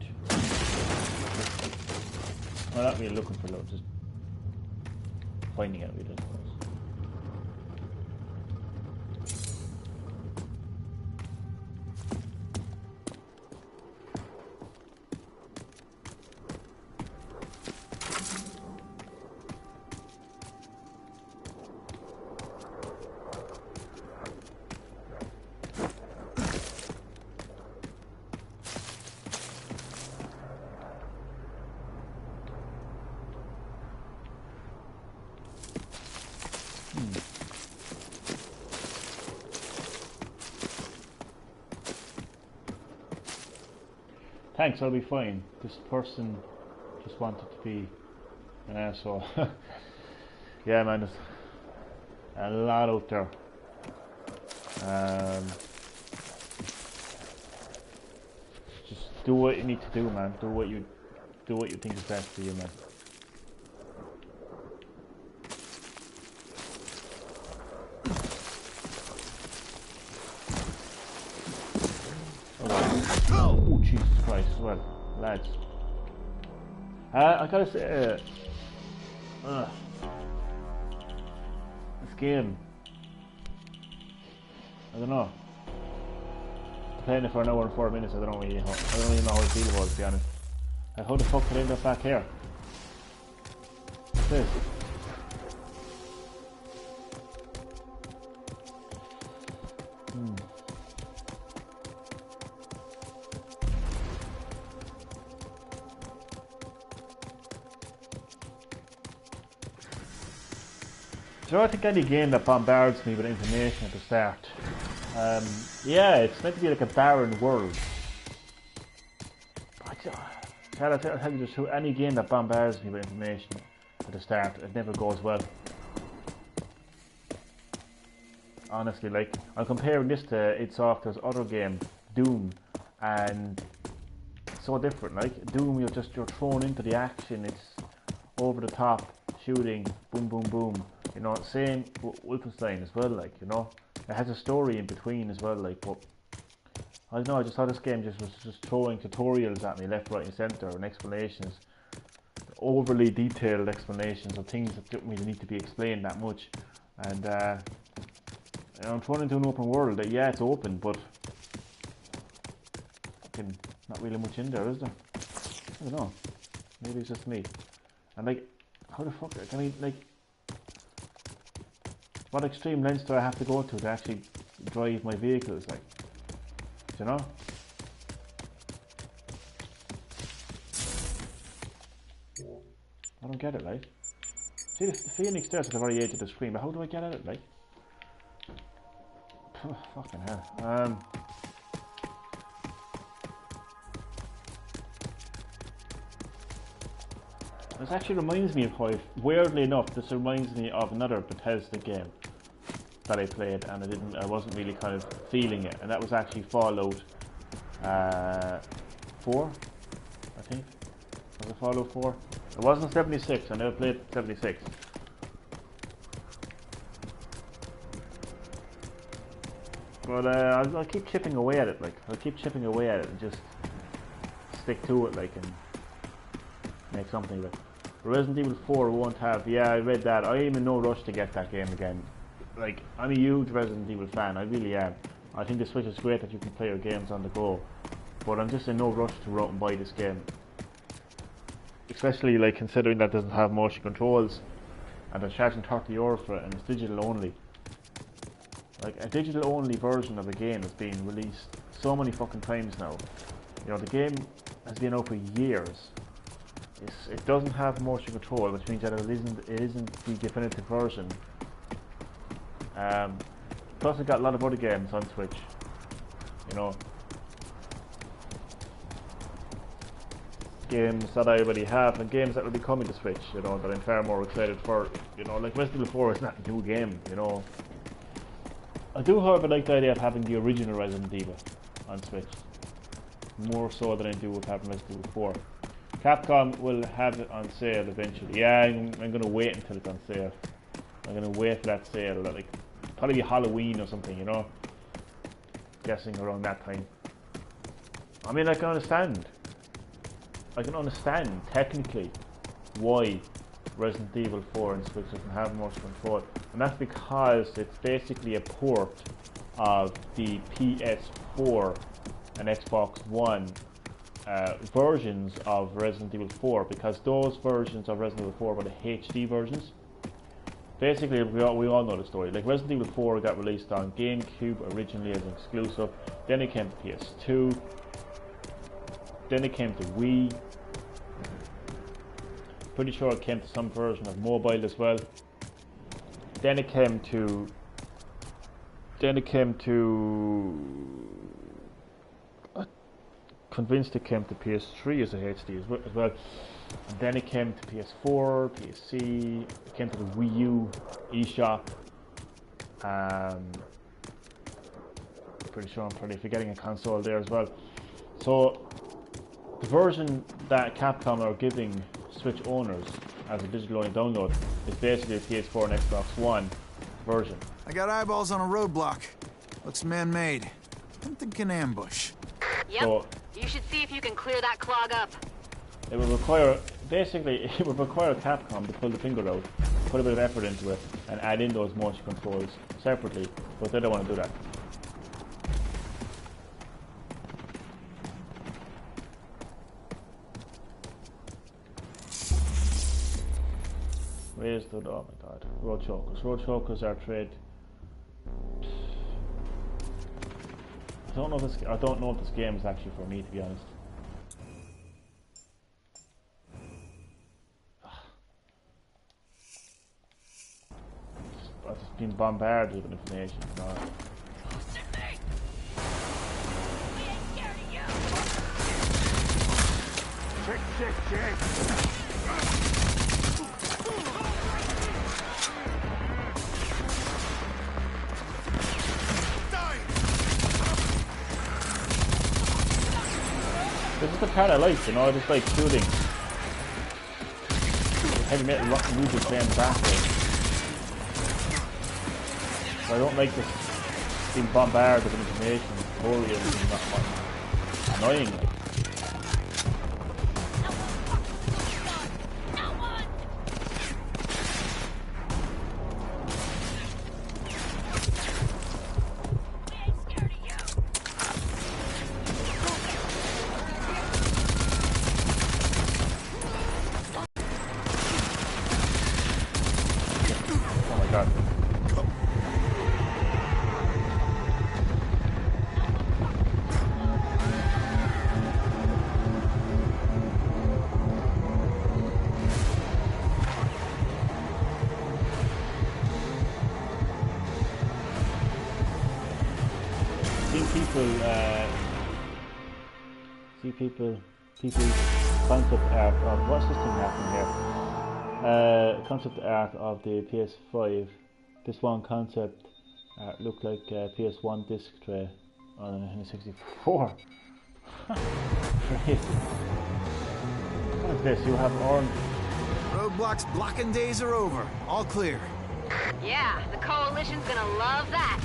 Well, not really looking for loot, just finding out really, I suppose. Thanks, I'll be fine. This person just wanted to be an asshole. Yeah, man, there's a lot out there. Just do what you need to do, man. Do what you think is best for you, man. Oh, Jesus Christ, well, lads. I gotta say, this game, I don't know. Playing it for an hour and 4 minutes, I don't really know how I feel about it, to be honest. Like, how the fuck did I end up back here? What's this? So I think any game that bombards me with information at the start, yeah, it's meant to be like a barren world. I'll tell you just any game that bombards me with information at the start, it never goes well. Honestly, like, I'm comparing this to id Software's other game, Doom, and it's so different. Like Doom, you're thrown into the action. It's over the top shooting, boom, boom, boom. You know, same Wolfenstein as well. Like, you know, it has a story in between as well. Like, but I don't know. I just thought this game was just throwing tutorials at me left, right, and centre and explanations overly detailed explanations of things that don't really need to be explained that much. And I'm thrown into an open world that, yeah, it's open, but fucking not really much in there, is there? I don't know. Maybe it's just me. And like, how the fuck can I, like, what extreme lengths do I have to go to actually drive my vehicles, like, do you know? I don't get it, like. See, the Phoenix there's at the very edge of the screen, but how do I get at it, like? Fucking hell. This actually reminds me of how, weirdly enough, this reminds me of another Bethesda game that I played, and I wasn't really kind of feeling it, and that was actually Fallout 4, I think. Was it Fallout 4? It wasn't 76, I never played 76. But I'll keep chipping away at it, like, I'll keep chipping away at it and just stick to it, like, and make something of it. Resident Evil 4 won't have, yeah, I read that. I am in no rush to get that game again. Like, I'm a huge Resident Evil fan, I really am. I think the Switch is great that you can play your games on the go, but I'm just in no rush to run and buy this game. Especially, like, considering that it doesn't have motion controls, and they're charging €30 for it, and it's digital only. Like, a digital only version of a game is being released so many fucking times now. You know, the game has been out for years. It doesn't have motion control, which means that it isn't the definitive version. Plus, it got a lot of other games on Switch. You know, games that I already have and games that will be coming to Switch. You know, that I'm far more excited for. You know, like Resident Evil 4 is not a new game. You know, I do, however, like the idea of having the original Resident Evil on Switch, more so than I do with having Resident Evil 4. Capcom will have it on sale eventually. Yeah, I'm going to wait until it's on sale. I'm going to wait for that sale. Like, probably Halloween or something, you know? Guessing around that time. I mean, I can understand technically why Resident Evil 4 and Switch doesn't have motion control. And that's because it's basically a port of the PS4 and Xbox One versions of Resident Evil 4, because those versions of Resident Evil 4 were the HD versions. Basically, we all know the story. Like, Resident Evil 4 got released on GameCube originally as an exclusive, then it came to PS2, then it came to Wii. Pretty sure it came to some version of mobile as well. Then it came to convinced it came to PS3 as a HD as well. And then it came to PS4, PC, it came to the Wii U eShop. Pretty sure I'm probably forgetting a console there as well. So the version that Capcom are giving Switch owners as a digital only download is basically a PS4 and Xbox One version. I got eyeballs on a roadblock. Looks man-made. I'm thinking ambush. Yep. So, you should see if you can clear that clog up. It would require, basically, it would require Capcom to pull the finger out, put a bit of effort into it, and add in those motion controls separately, but they don't want to do that. Where's the, oh my god, road chokers. Road chokers are trade. I don't know if this game is actually for me, to be honest. I've just been bombarded with information. No. Check. This is the part I like, you know, I just like shooting. Heavy metal rock music playing backwards. So I don't like this being bombarded with information, totally annoying. people's concept art of what's this thing happening here? Concept art of the PS5. This one concept art looked like PS1 disc tray on a 64. Crazy. What is this? You have orange. Roadblocks blocking days are over. All clear. Yeah, the Coalition's gonna love that.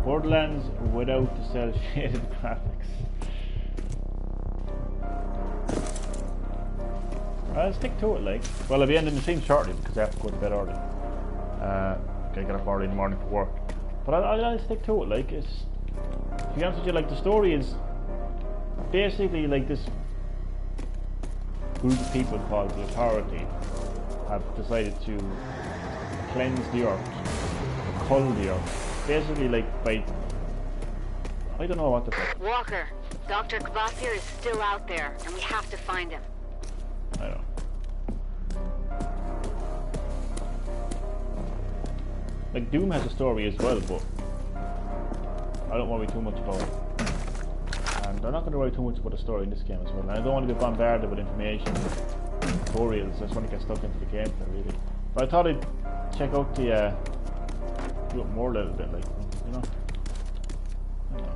Borderlands without the cell shaded graphics. I'll stick to it, like. Well, I'll be ending the stream shortly because I have to go to bed early. Gotta get up early in the morning for work. But I'll stick to it, like. It's, to be honest with you, like, the story is basically like this group of people called the Authority have decided to cleanse the earth, cull the earth. Basically, like, by... I don't know what to say. Walker, Dr. Kvasir is still out there, and we have to find him. I don't know. Like, Doom has a story as well, but I don't worry too much about it. And I'm not going to worry too much about the story in this game as well. And I don't want to be bombarded with information, tutorials. I just want to get stuck into the gameplay, really. But I thought I'd check out the... do it more a little bit, like, you know. I don't know.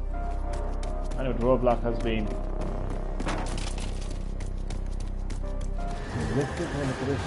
Anyway, the roadblock has been lifted. Look at this.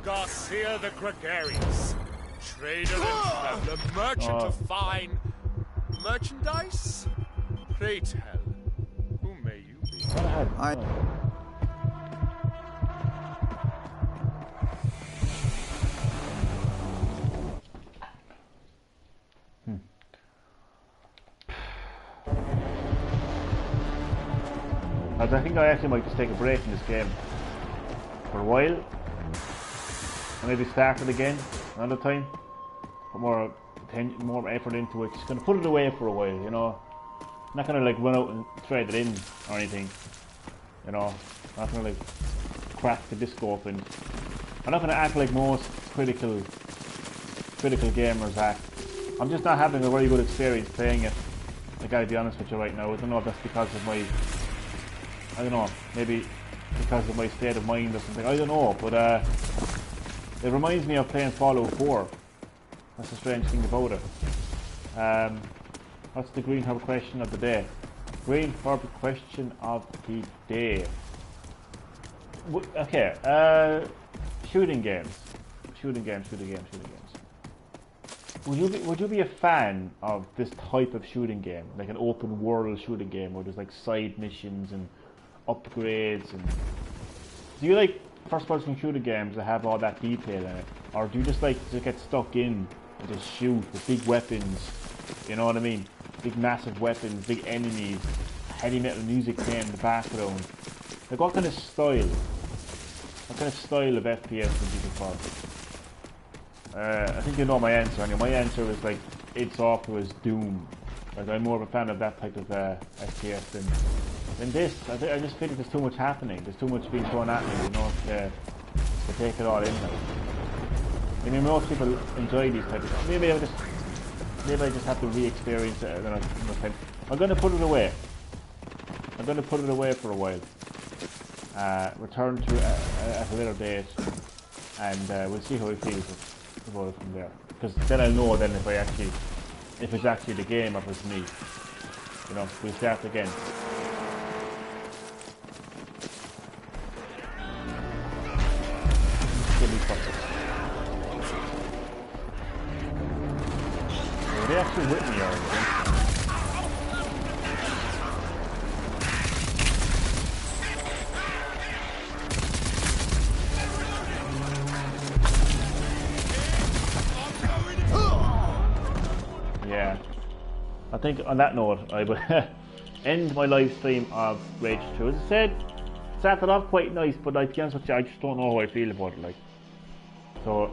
Garcia the Gregarious, trader and traveler, merchant of fine merchandise? Pray tell, who may you be? I think I actually might just take a break in this game for a while. And maybe start it again another time. Put more effort into it. Just gonna put it away for a while, you know. I'm not gonna like run out and thread it in or anything. You know. I'm not gonna like crack the disc open. I'm not gonna act like most critical gamers act. I'm just not having a very good experience playing it. I gotta be honest with you right now. I don't know if that's because of my, I don't know, maybe because of my state of mind or something. I don't know, but it reminds me of playing Fallout 4. That's the strange thing about it. What's the Green Herb question of the day? Green Herb question of the day. Okay, shooting games. Would you be a fan of this type of shooting game, like an open world shooting game where there's like side missions and upgrades? And do you like first-person shooter games that have all that detail in it, or do you just like to get stuck in and just shoot with big weapons? You know what I mean? Big massive weapons, big enemies, heavy metal music playing in the background. Like what kind of style of FPS would you prefer? I think you know my answer. Anyway, my answer is like id Software's Doom. Like I'm more of a fan of that type of FPS than this. I just feel like there's too much happening. There's too much being thrown at me, you know, to take it all in. Like. I mean, most people enjoy these types of. Maybe I'm just maybe I just have to re-experience it another time. I'm going to put it away. I'm going to put it away for a while. Return to it at a later date, and we'll see how he feels about it from there. Because then I'll know then if it's actually the game or if it's me. You know, we'll start again. Are they actually with me or against me? Yeah. I think on that note, I will end my live stream of Rage 2. As I said, started off quite nice, but like, to be honest with you, I just don't know how I feel about it. Like, so,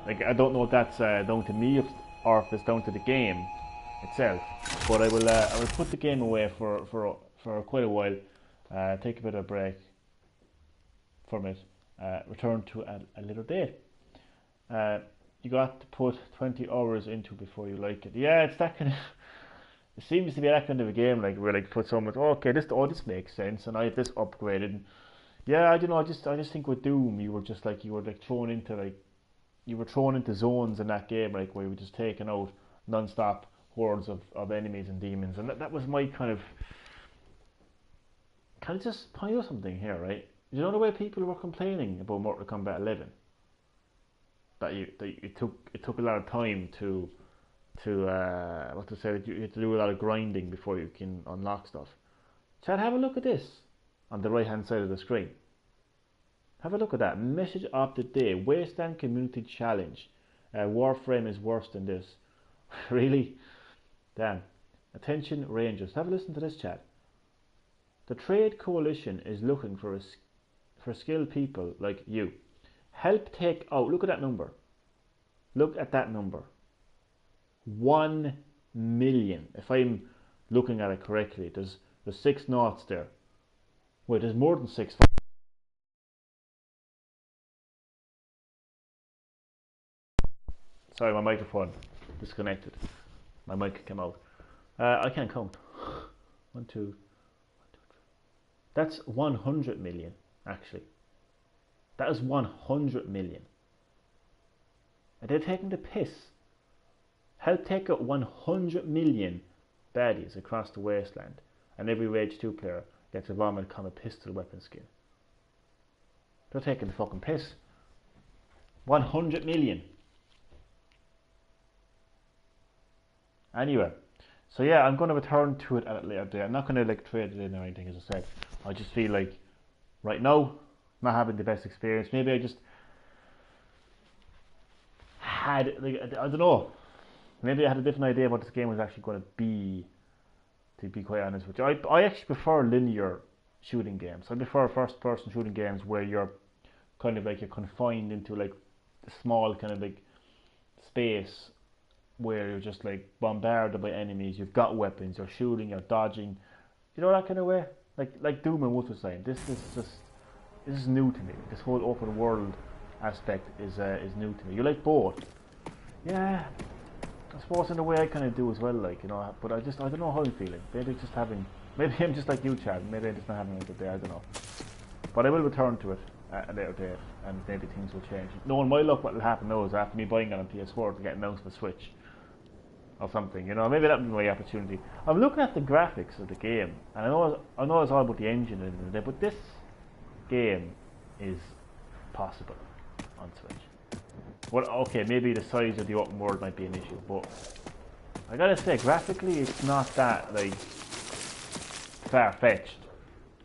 like, I don't know if that's down to me or if it's down to the game itself. But I will put the game away for quite a while. Take a bit of a break from it. Return to a little date. You got to put 20 hours into before you like it. Yeah, it's that kind of. It seems to be that kind of a game, like where like put so much. Oh, okay, this makes sense, and I have this upgraded. And yeah, I don't know. I just think with Doom, you were thrown into zones in that game, like where you were just taking out non-stop hordes of enemies and demons, and that was my kind of. Can I just point out something here, right? You know the way people were complaining about Mortal Kombat 11. That it took a lot of time to what to say, you have to do a lot of grinding before you can unlock stuff. Chad, have a look at this on the right hand side of the screen. Have a look at that. Message of the day: Wasteland Community Challenge. Warframe is worse than this. Really? Damn. Attention Rangers. Have a listen to this, Chad. The Trade Coalition is looking for skilled people like you. Help take out, look at that number. Look at that number. 1 million. If I'm looking at it correctly, there's 6 noughts there. Wait, there's more than 6. Sorry, my microphone disconnected. My mic came out. I can't count. 1, 2, 1, 2, 3. That's 100 million, actually. That is 100 million. Are they taking the piss? Help take out 100 million baddies across the wasteland, and every Rage 2 player gets a Vomit Comet pistol weapon skin. They're taking the fucking piss. 100 million. Anyway, so yeah, I'm going to return to it at a later date. I'm not going to like trade it in or anything, as I said. I just feel like right now, not having the best experience. Maybe I just had, like, I don't know. Maybe I had a different idea of what this game was actually going to be quite honest with you. I actually prefer linear shooting games. I prefer first-person shooting games where you're kind of like, you're confined into like a small kind of like space where you're just like bombarded by enemies. You've got weapons. You're shooting. You're dodging. You know, that kind of way. Like Doom and Wolfenstein. This is new to me. This whole open world aspect is new to me. You like both? Yeah, I suppose in a way I kind of do as well. Like, you know, but I don't know how I'm feeling. Maybe I'm just like you, Chad. Maybe I'm just not having a good day. I don't know. But I will return to it at a later date, and maybe things will change. Knowing my luck, what will happen now is after me buying it on PS4 to get announced for Switch or something. You know, maybe that will be my opportunity. I'm looking at the graphics of the game, and I know it's all about the engine and everything, but this game is possible on Switch. Well, okay, maybe the size of the open world might be an issue, but I gotta say, graphically, it's not that like far-fetched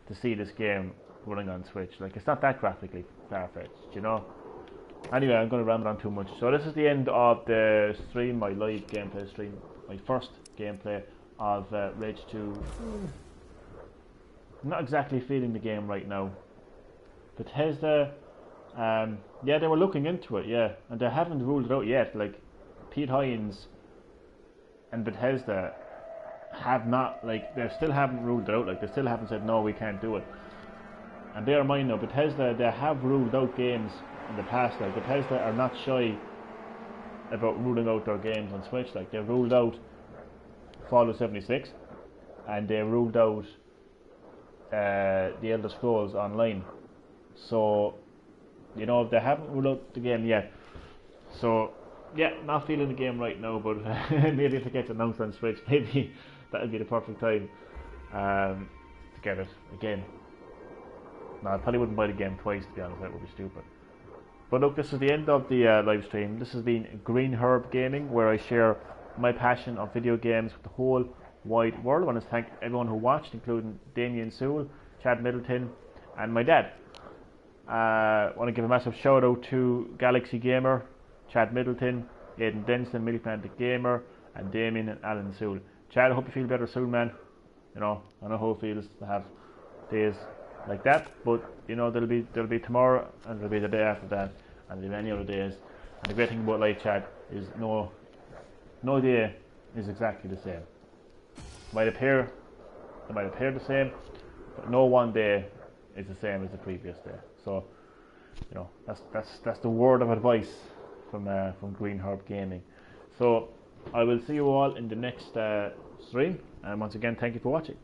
to see this game running on Switch. Like, it's not that graphically far-fetched, you know. Anyway, I'm going to ramble on too much. So this is the end of the stream, my live gameplay stream, my first gameplay of Rage 2. I'm not exactly feeling the game right now. Bethesda, yeah, they were looking into it, yeah, and they haven't ruled it out yet. Like, Pete Hines and Bethesda have not, like, they still haven't ruled it out. Like, they still haven't said, no, we can't do it. And bear in mind now, Bethesda, they have ruled out games in the past. Like, Bethesda are not shy about ruling out their games on Switch. Like, they ruled out Fallout 76, and they ruled out the Elder Scrolls Online. So, you know, they haven't ruled out the game yet. So, yeah, not feeling the game right now, but maybe if it gets announced on Switch, maybe that'll be the perfect time to get it again. No, I probably wouldn't buy the game twice, to be honest. That would be stupid. But look, this is the end of the live stream. This has been Green Herb Gaming, where I share my passion of video games with the whole wide world. I want to thank everyone who watched, including Damien Sewell, Chad Middleton, and my dad. I want to give a massive shout out to Galaxy Gamer, Chad Middleton, Aidan Denson, Millicplant the Gamer, and Damien and Alan Sewell. Chad, I hope you feel better soon, man. You know, I know how it feels to have days like that, but you know, there'll be tomorrow, and there'll be the day after that, and there'll be many other days. And the great thing about live chat is no day is exactly the same. It might appear the same, but no one day is the same as the previous day. So, you know, that's the word of advice from Green Herb Gaming. So I will see you all in the next stream, and once again, thank you for watching.